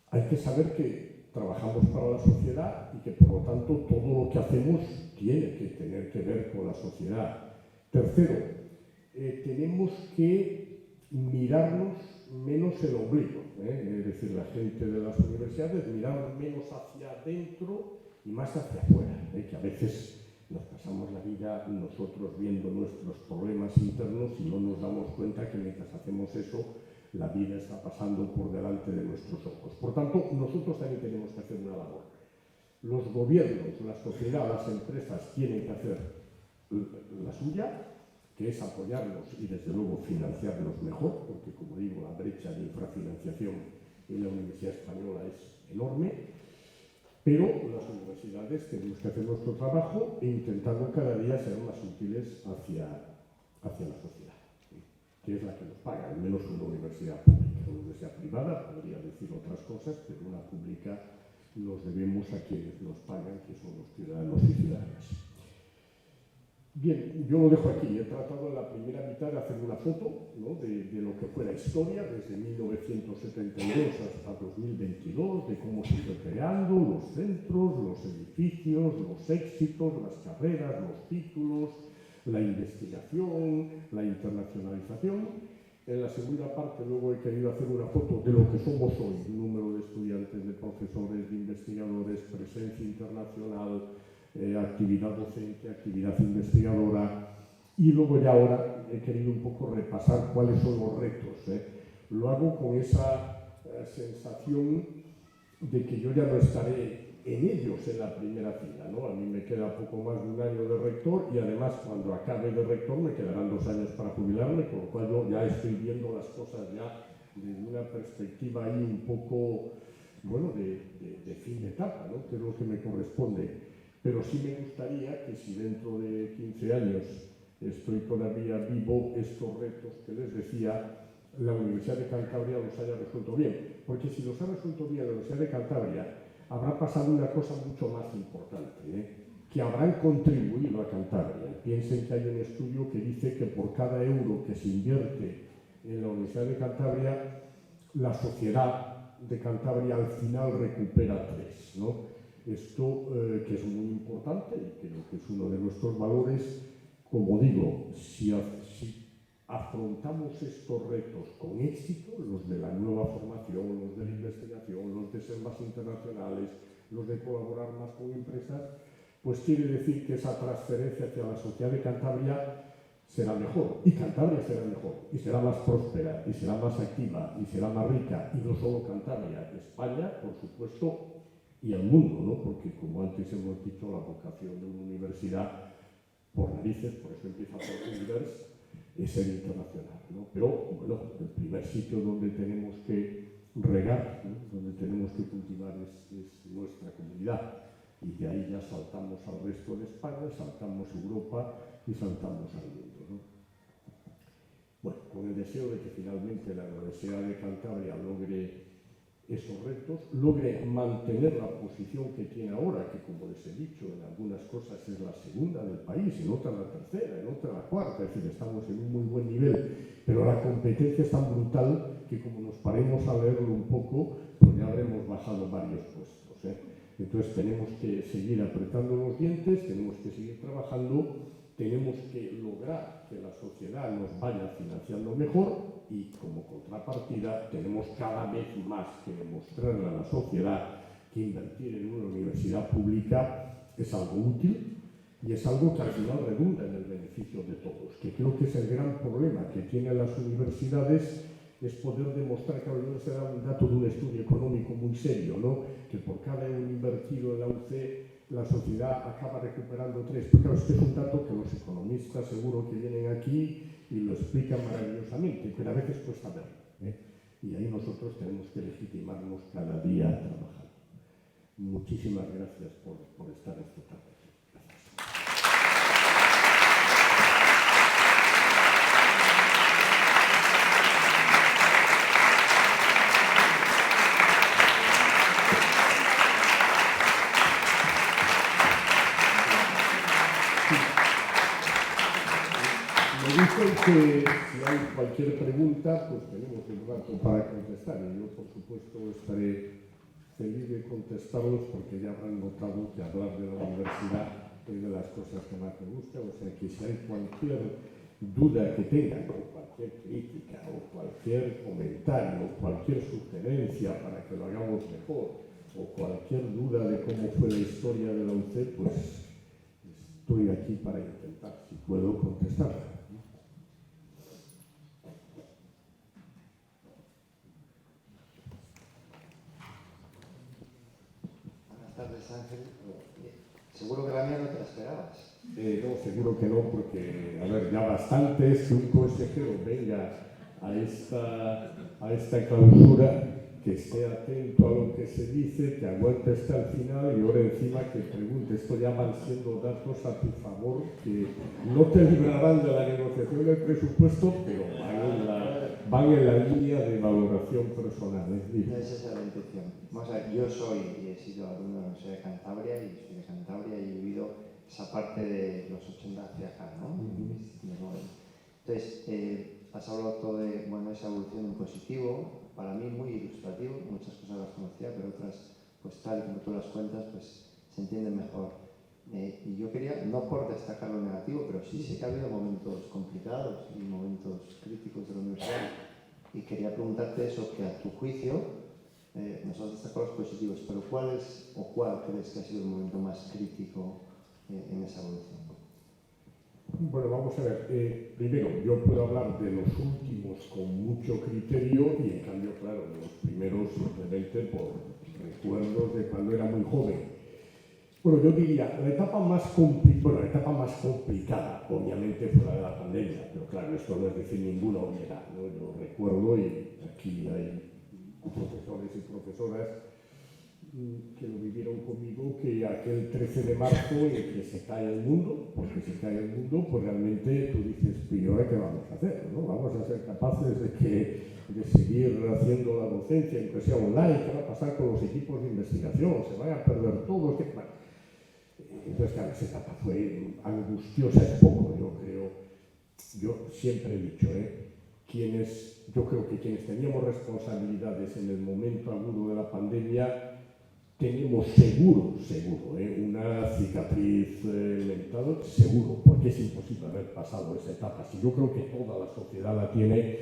hay que saber que trabajamos para la sociedad y que por lo tanto todo lo que hacemos tiene que tener que ver con la sociedad. Tercero, tenemos que mirarnos menos el ombligo, es decir, la gente de las universidades, mirar menos hacia adentro y más hacia afuera, que a veces nos pasamos la vida nosotros viendo nuestros problemas internos y no nos damos cuenta que mientras hacemos eso, la vida está pasando por delante de nuestros ojos. Por tanto, nosotros también tenemos que hacer una labor. Los gobiernos, la sociedad, las empresas tienen que hacer la suya, que es apoyarnos y desde luego financiarnos mejor, porque como digo, la brecha de infrafinanciación en la Universidad Española es enorme, pero las universidades tenemos que hacer nuestro trabajo e intentando cada día ser más útiles hacia la sociedad, que es la que nos paga, al menos una universidad pública. Una universidad privada podría decir otras cosas, pero una pública nos debemos a quienes nos pagan, que son los ciudadanos y ciudadanas. Bien, yo lo dejo aquí. He tratado en la primera mitad de hacer una foto, ¿no?, de lo que fue la historia desde 1972 hasta 2022, de cómo se fue creando, los centros, los edificios, los éxitos, las carreras, los títulos, la investigación, la internacionalización. En la segunda parte luego he querido hacer una foto de lo que somos hoy, número de estudiantes, de profesores, de investigadores, presencia internacional, actividad docente, actividad investigadora, y luego ya ahora he querido un poco repasar cuáles son los retos. Lo hago con esa sensación de que yo ya no estaré en ellos en la primera fila, ¿no? A mí me queda poco más de un año de rector y además cuando acabe de rector me quedarán 2 años para jubilarme, con lo cual yo ya estoy viendo las cosas ya desde una perspectiva ahí un poco, bueno, de fin de etapa, ¿no?, que es lo que me corresponde. Pero sí me gustaría que si dentro de 15 años estoy todavía vivo, estos retos que les decía, la Universidad de Cantabria los haya resuelto bien. Porque si los ha resuelto bien la Universidad de Cantabria, habrá pasado una cosa mucho más importante, que habrán contribuido a Cantabria. Piensen que hay un estudio que dice que por cada euro que se invierte en la Universidad de Cantabria, la sociedad de Cantabria al final recupera 3, ¿no? Esto que es muy importante y creo que es uno de nuestros valores. Como digo, si afrontamos estos retos con éxito, los de la nueva formación, los de la investigación, los de ser más internacionales, los de colaborar más con empresas, pues quiere decir que esa transferencia hacia la sociedad de Cantabria será mejor, y Cantabria será mejor, y será más próspera, y será más activa, y será más rica, y no solo Cantabria, España, por supuesto, y al mundo, ¿no? Porque, como antes hemos dicho, la vocación de una universidad, por narices, por eso empieza por Univers, es ser internacional, ¿no? Pero, bueno, el primer sitio donde tenemos que regar, ¿no?, donde tenemos que cultivar es nuestra comunidad. Y de ahí ya saltamos al resto de España, saltamos a Europa y saltamos al mundo, ¿no? Bueno, con el deseo de que finalmente la Universidad de Cantabria logre esos retos, logre mantener la posición que tiene ahora, que como les he dicho, en algunas cosas es la segunda del país, en otra la tercera, en otra la cuarta, es decir, estamos en un muy buen nivel, pero la competencia es tan brutal que como nos paremos a leerlo un poco, pues ya habremos bajado varios puestos, ¿eh? Entonces tenemos que seguir apretando los dientes, tenemos que seguir trabajando, tenemos que lograr que la sociedad nos vaya financiando mejor y como contrapartida tenemos cada vez más que demostrarle a la sociedad que invertir en una universidad pública es algo útil y es algo que al final redunda en el beneficio de todos, que creo que es el gran problema que tienen las universidades, es poder demostrar que a la universidad un dato de un estudio económico muy serio, ¿no? Que por cada euro invertido en la UC la sociedad acaba recuperando 3. Porque claro, este es un dato que los economistas seguro que vienen aquí y lo explican maravillosamente, pero a veces cuesta verlo, ¿eh? Y ahí nosotros tenemos que legitimarnos cada día a trabajar. Muchísimas gracias por estar esta tarde. Que si hay cualquier pregunta, pues tenemos un rato para contestar. Y yo, por supuesto, estaré feliz de contestarlos porque ya habrán notado que hablar de la universidad es de las cosas que más me gusta. O sea, que si hay cualquier duda que tengan, o cualquier crítica, o cualquier comentario, o cualquier sugerencia para que lo hagamos mejor, o cualquier duda de cómo fue la historia de la UC, pues estoy aquí para intentar, si puedo, contestar. Ángel, seguro que la mía no te la esperabas. No, seguro que no, porque, a ver, ya bastante es que un consejero venga a esta clausura, que esté atento a lo que se dice, que aguante hasta el final y ahora encima que pregunte. Esto ya van siendo datos a tu favor que no te librarán de la negociación del presupuesto, pero van en la línea de valoración personal. Esa es la intención. Vamos a ver, yo soy y he sido alumno de la Universidad de Cantabria y soy de Cantabria y he vivido esa parte de los 80 hacia acá, ¿no? Entonces, has hablado todo de esa evolución en positivo, para mí muy ilustrativo, muchas cosas las conocía, pero otras, pues tal y como tú las cuentas, pues se entienden mejor. Y yo quería, no por destacar lo negativo, pero sí que ha habido momentos complicados y momentos críticos de la universidad. Y quería preguntarte eso, que a tu juicio, nos has destacado los positivos, pero ¿cuál crees que ha sido el momento más crítico en esa evolución? Bueno, vamos a ver. Primero, yo puedo hablar de los últimos con mucho criterio y, en cambio, claro, de los primeros simplemente por recuerdos de cuando era muy joven. Bueno, yo diría, la etapa más complicada, obviamente, fue la de la pandemia, pero claro, esto no es decir ninguna obviedad, ¿no? Yo recuerdo, y aquí hay profesores y profesoras que lo vivieron conmigo, que aquel 13 de marzo en el que se cae el mundo, porque se cae el mundo, pues realmente tú dices, ¿y ahora qué vamos a hacer? ¿No? ¿Vamos a ser capaces de seguir haciendo la docencia, aunque sea online? ¿Qué va a pasar con los equipos de investigación? ¿Se van a perder todos? Bueno, entonces, claro, esa etapa fue angustiosa, es poco, yo siempre he dicho, yo creo que quienes teníamos responsabilidades en el momento agudo de la pandemia, tenemos seguro, una cicatriz mental, seguro, porque es imposible haber pasado esa etapa. Si yo creo que toda la sociedad la tiene,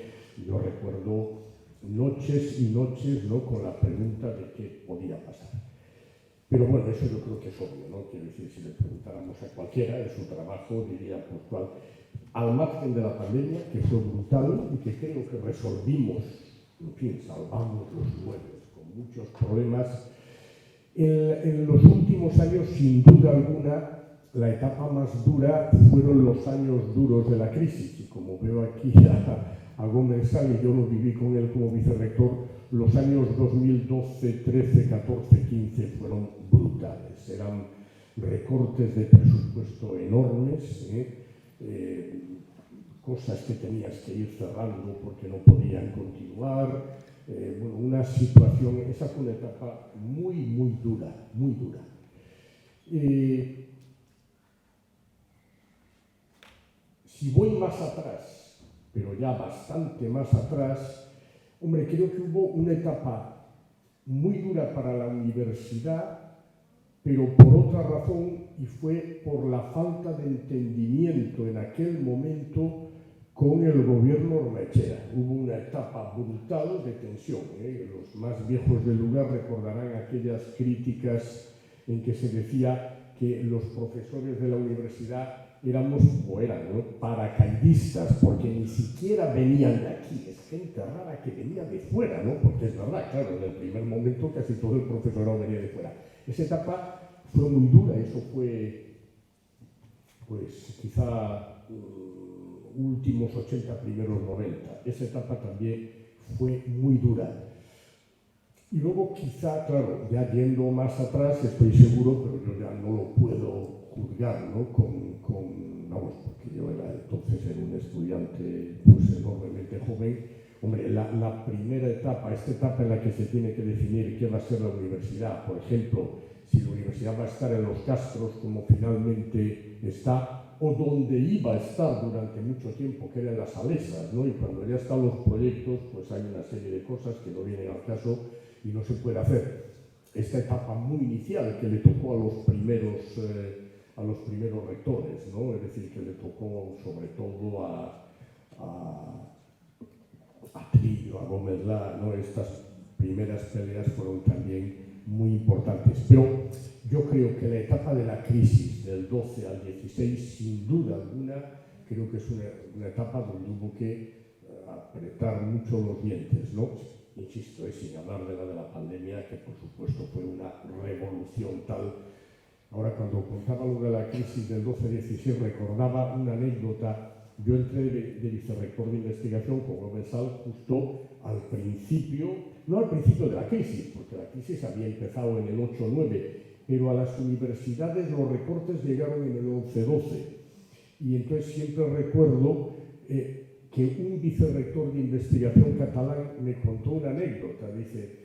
yo recuerdo noches y noches, ¿no?, con la pregunta de qué podía pasar. Pero bueno, eso yo creo que es obvio, ¿no? Quiero decir, si le preguntáramos a cualquiera de su trabajo, diría, pues cuál, al margen de la pandemia, que fue brutal y que creo que resolvimos, en fin, salvamos los muebles con muchos problemas. En los últimos años, sin duda alguna, la etapa más dura fueron los años duros de la crisis. Y como veo aquí a Gómez Sal, y yo lo viví con él como vicerrector, los años 2012, 13, 14, 15 fueron brutales. Eran recortes de presupuesto enormes, cosas que tenías que ir cerrando porque no podían continuar. Bueno, una situación, esa fue una etapa muy, muy dura, muy dura. Si voy más atrás, pero ya bastante más atrás, hombre, creo que hubo una etapa muy dura para la universidad, pero por otra razón, y fue por la falta de entendimiento en aquel momento con el gobierno Hormaechea. Hubo una etapa brutal de tensión. Los más viejos del lugar recordarán aquellas críticas en que se decía que los profesores de la universidad éramos, o eran, ¿no?, paracaidistas, porque ni siquiera venían de aquí. Es gente rara que venía de fuera, ¿no? Porque es verdad, claro, en el primer momento casi todo el profesorado venía de fuera. Esa etapa fue muy dura, eso fue, pues, quizá últimos 80, primeros 90. Esa etapa también fue muy dura. Y luego quizá, claro, ya yendo más atrás, estoy seguro, pero yo ya no lo puedo juzgar, ¿no? Vamos, porque yo era entonces un estudiante pues enormemente joven. Hombre, la primera etapa, esta etapa en la que se tiene que definir qué va a ser la universidad, por ejemplo, si la universidad va a estar en los Castros como finalmente está, o donde iba a estar durante mucho tiempo, que eran las Salesas, ¿no? Y cuando ya están los proyectos, pues hay una serie de cosas que no vienen al caso y no se puede hacer. Esta etapa muy inicial que le tocó a los primeros rectores, ¿no? Es decir, que le tocó sobre todo a Trillo, a Gómez La, ¿no? Estas primeras peleas fueron también muy importantes. Pero yo creo que la etapa de la crisis del 12 al 16, sin duda alguna, creo que es una etapa donde hubo que apretar mucho los dientes, ¿no? Insisto, sin hablar de la pandemia, que por supuesto fue una revolución tal. Ahora, cuando contaba lo de la crisis del 12-16, recordaba una anécdota. Yo entré de vicerrector de investigación con Robensal justo al principio, no al principio de la crisis, porque la crisis había empezado en el 8-9, pero a las universidades los recortes llegaron en el 11-12. Y entonces siempre recuerdo que un vicerrector de investigación catalán me contó una anécdota. Dice,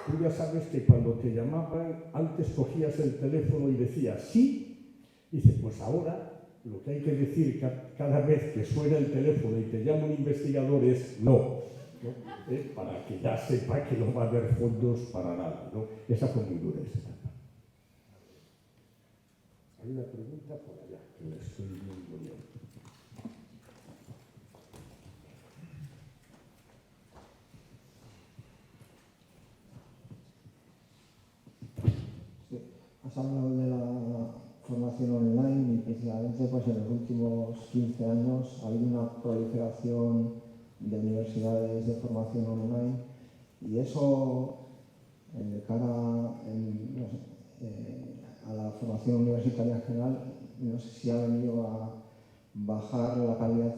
tú ya sabes que cuando te llamaban, antes cogías el teléfono y decías sí. Dice, pues ahora lo que hay que decir cada vez que suena el teléfono y te llama un investigador es no, ¿no? Para que ya sepa que no va a haber fondos para nada, ¿no? Esa fue muy dura esa etapa. Hay una pregunta por allá, que la estoy viendo bien. Has hablado de la formación online y precisamente pues, en los últimos 15 años ha habido una proliferación de universidades de formación online y eso de cara a la formación universitaria en general, no sé si ha venido a bajar la calidad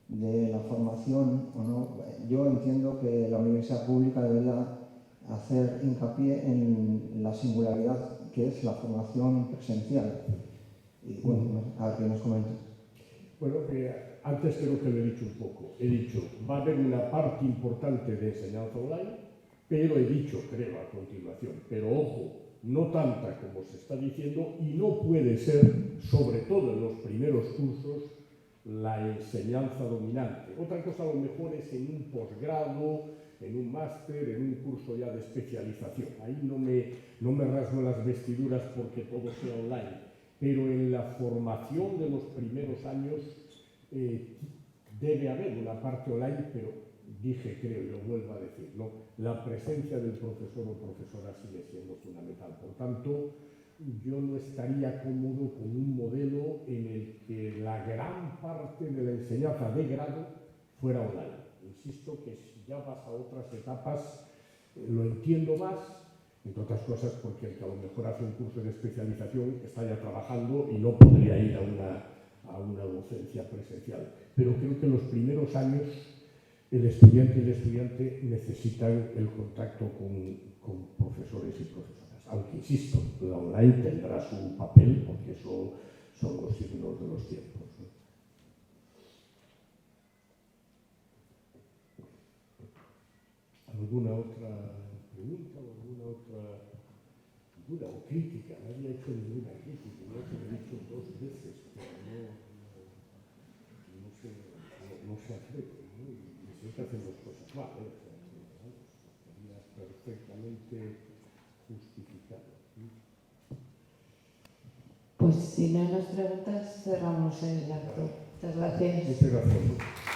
de la formación o no. Yo entiendo que la universidad pública debería hacer hincapié en la singularidad que es la formación presencial. Y bueno, a ver qué nos comentas. Bueno, antes creo que lo he dicho un poco. He dicho, va a haber una parte importante de enseñanza online, pero he dicho, creo, a continuación, pero ojo, no tanta como se está diciendo y no puede ser, sobre todo en los primeros cursos, la enseñanza dominante. Otra cosa a lo mejor es en un posgrado, en un máster, en un curso ya de especialización. Ahí no me rasgo las vestiduras porque todo sea online, pero en la formación de los primeros años debe haber una parte online, pero dije, creo, y lo vuelvo a decir, ¿no? La presencia del profesor o profesora sigue siendo fundamental. Por tanto, yo no estaría cómodo con un modelo en el que la gran parte de la enseñanza de grado fuera online. Insisto que si ya vas a otras etapas, lo entiendo más, entre otras cosas porque el que a lo mejor hace un curso de especialización está ya trabajando y no podría ir a una docencia presencial. Pero creo que en los primeros años el estudiante y el estudiante necesitan el contacto con profesores y profesoras. Aunque, insisto, la online tendrá su papel porque eso son los signos de los tiempos, ¿no? ¿Alguna otra pregunta o alguna otra duda o crítica? Nadie ha hecho ninguna crítica, yo se lo he dicho 2 veces, pero no se atreve, ¿no? Y siempre hacen las cosas mal, ¿eh? O sea, que, vamos, estaría perfectamente justificado. Pues si no hay más preguntas, cerramos el acto. Muchas gracias. Muchas gracias.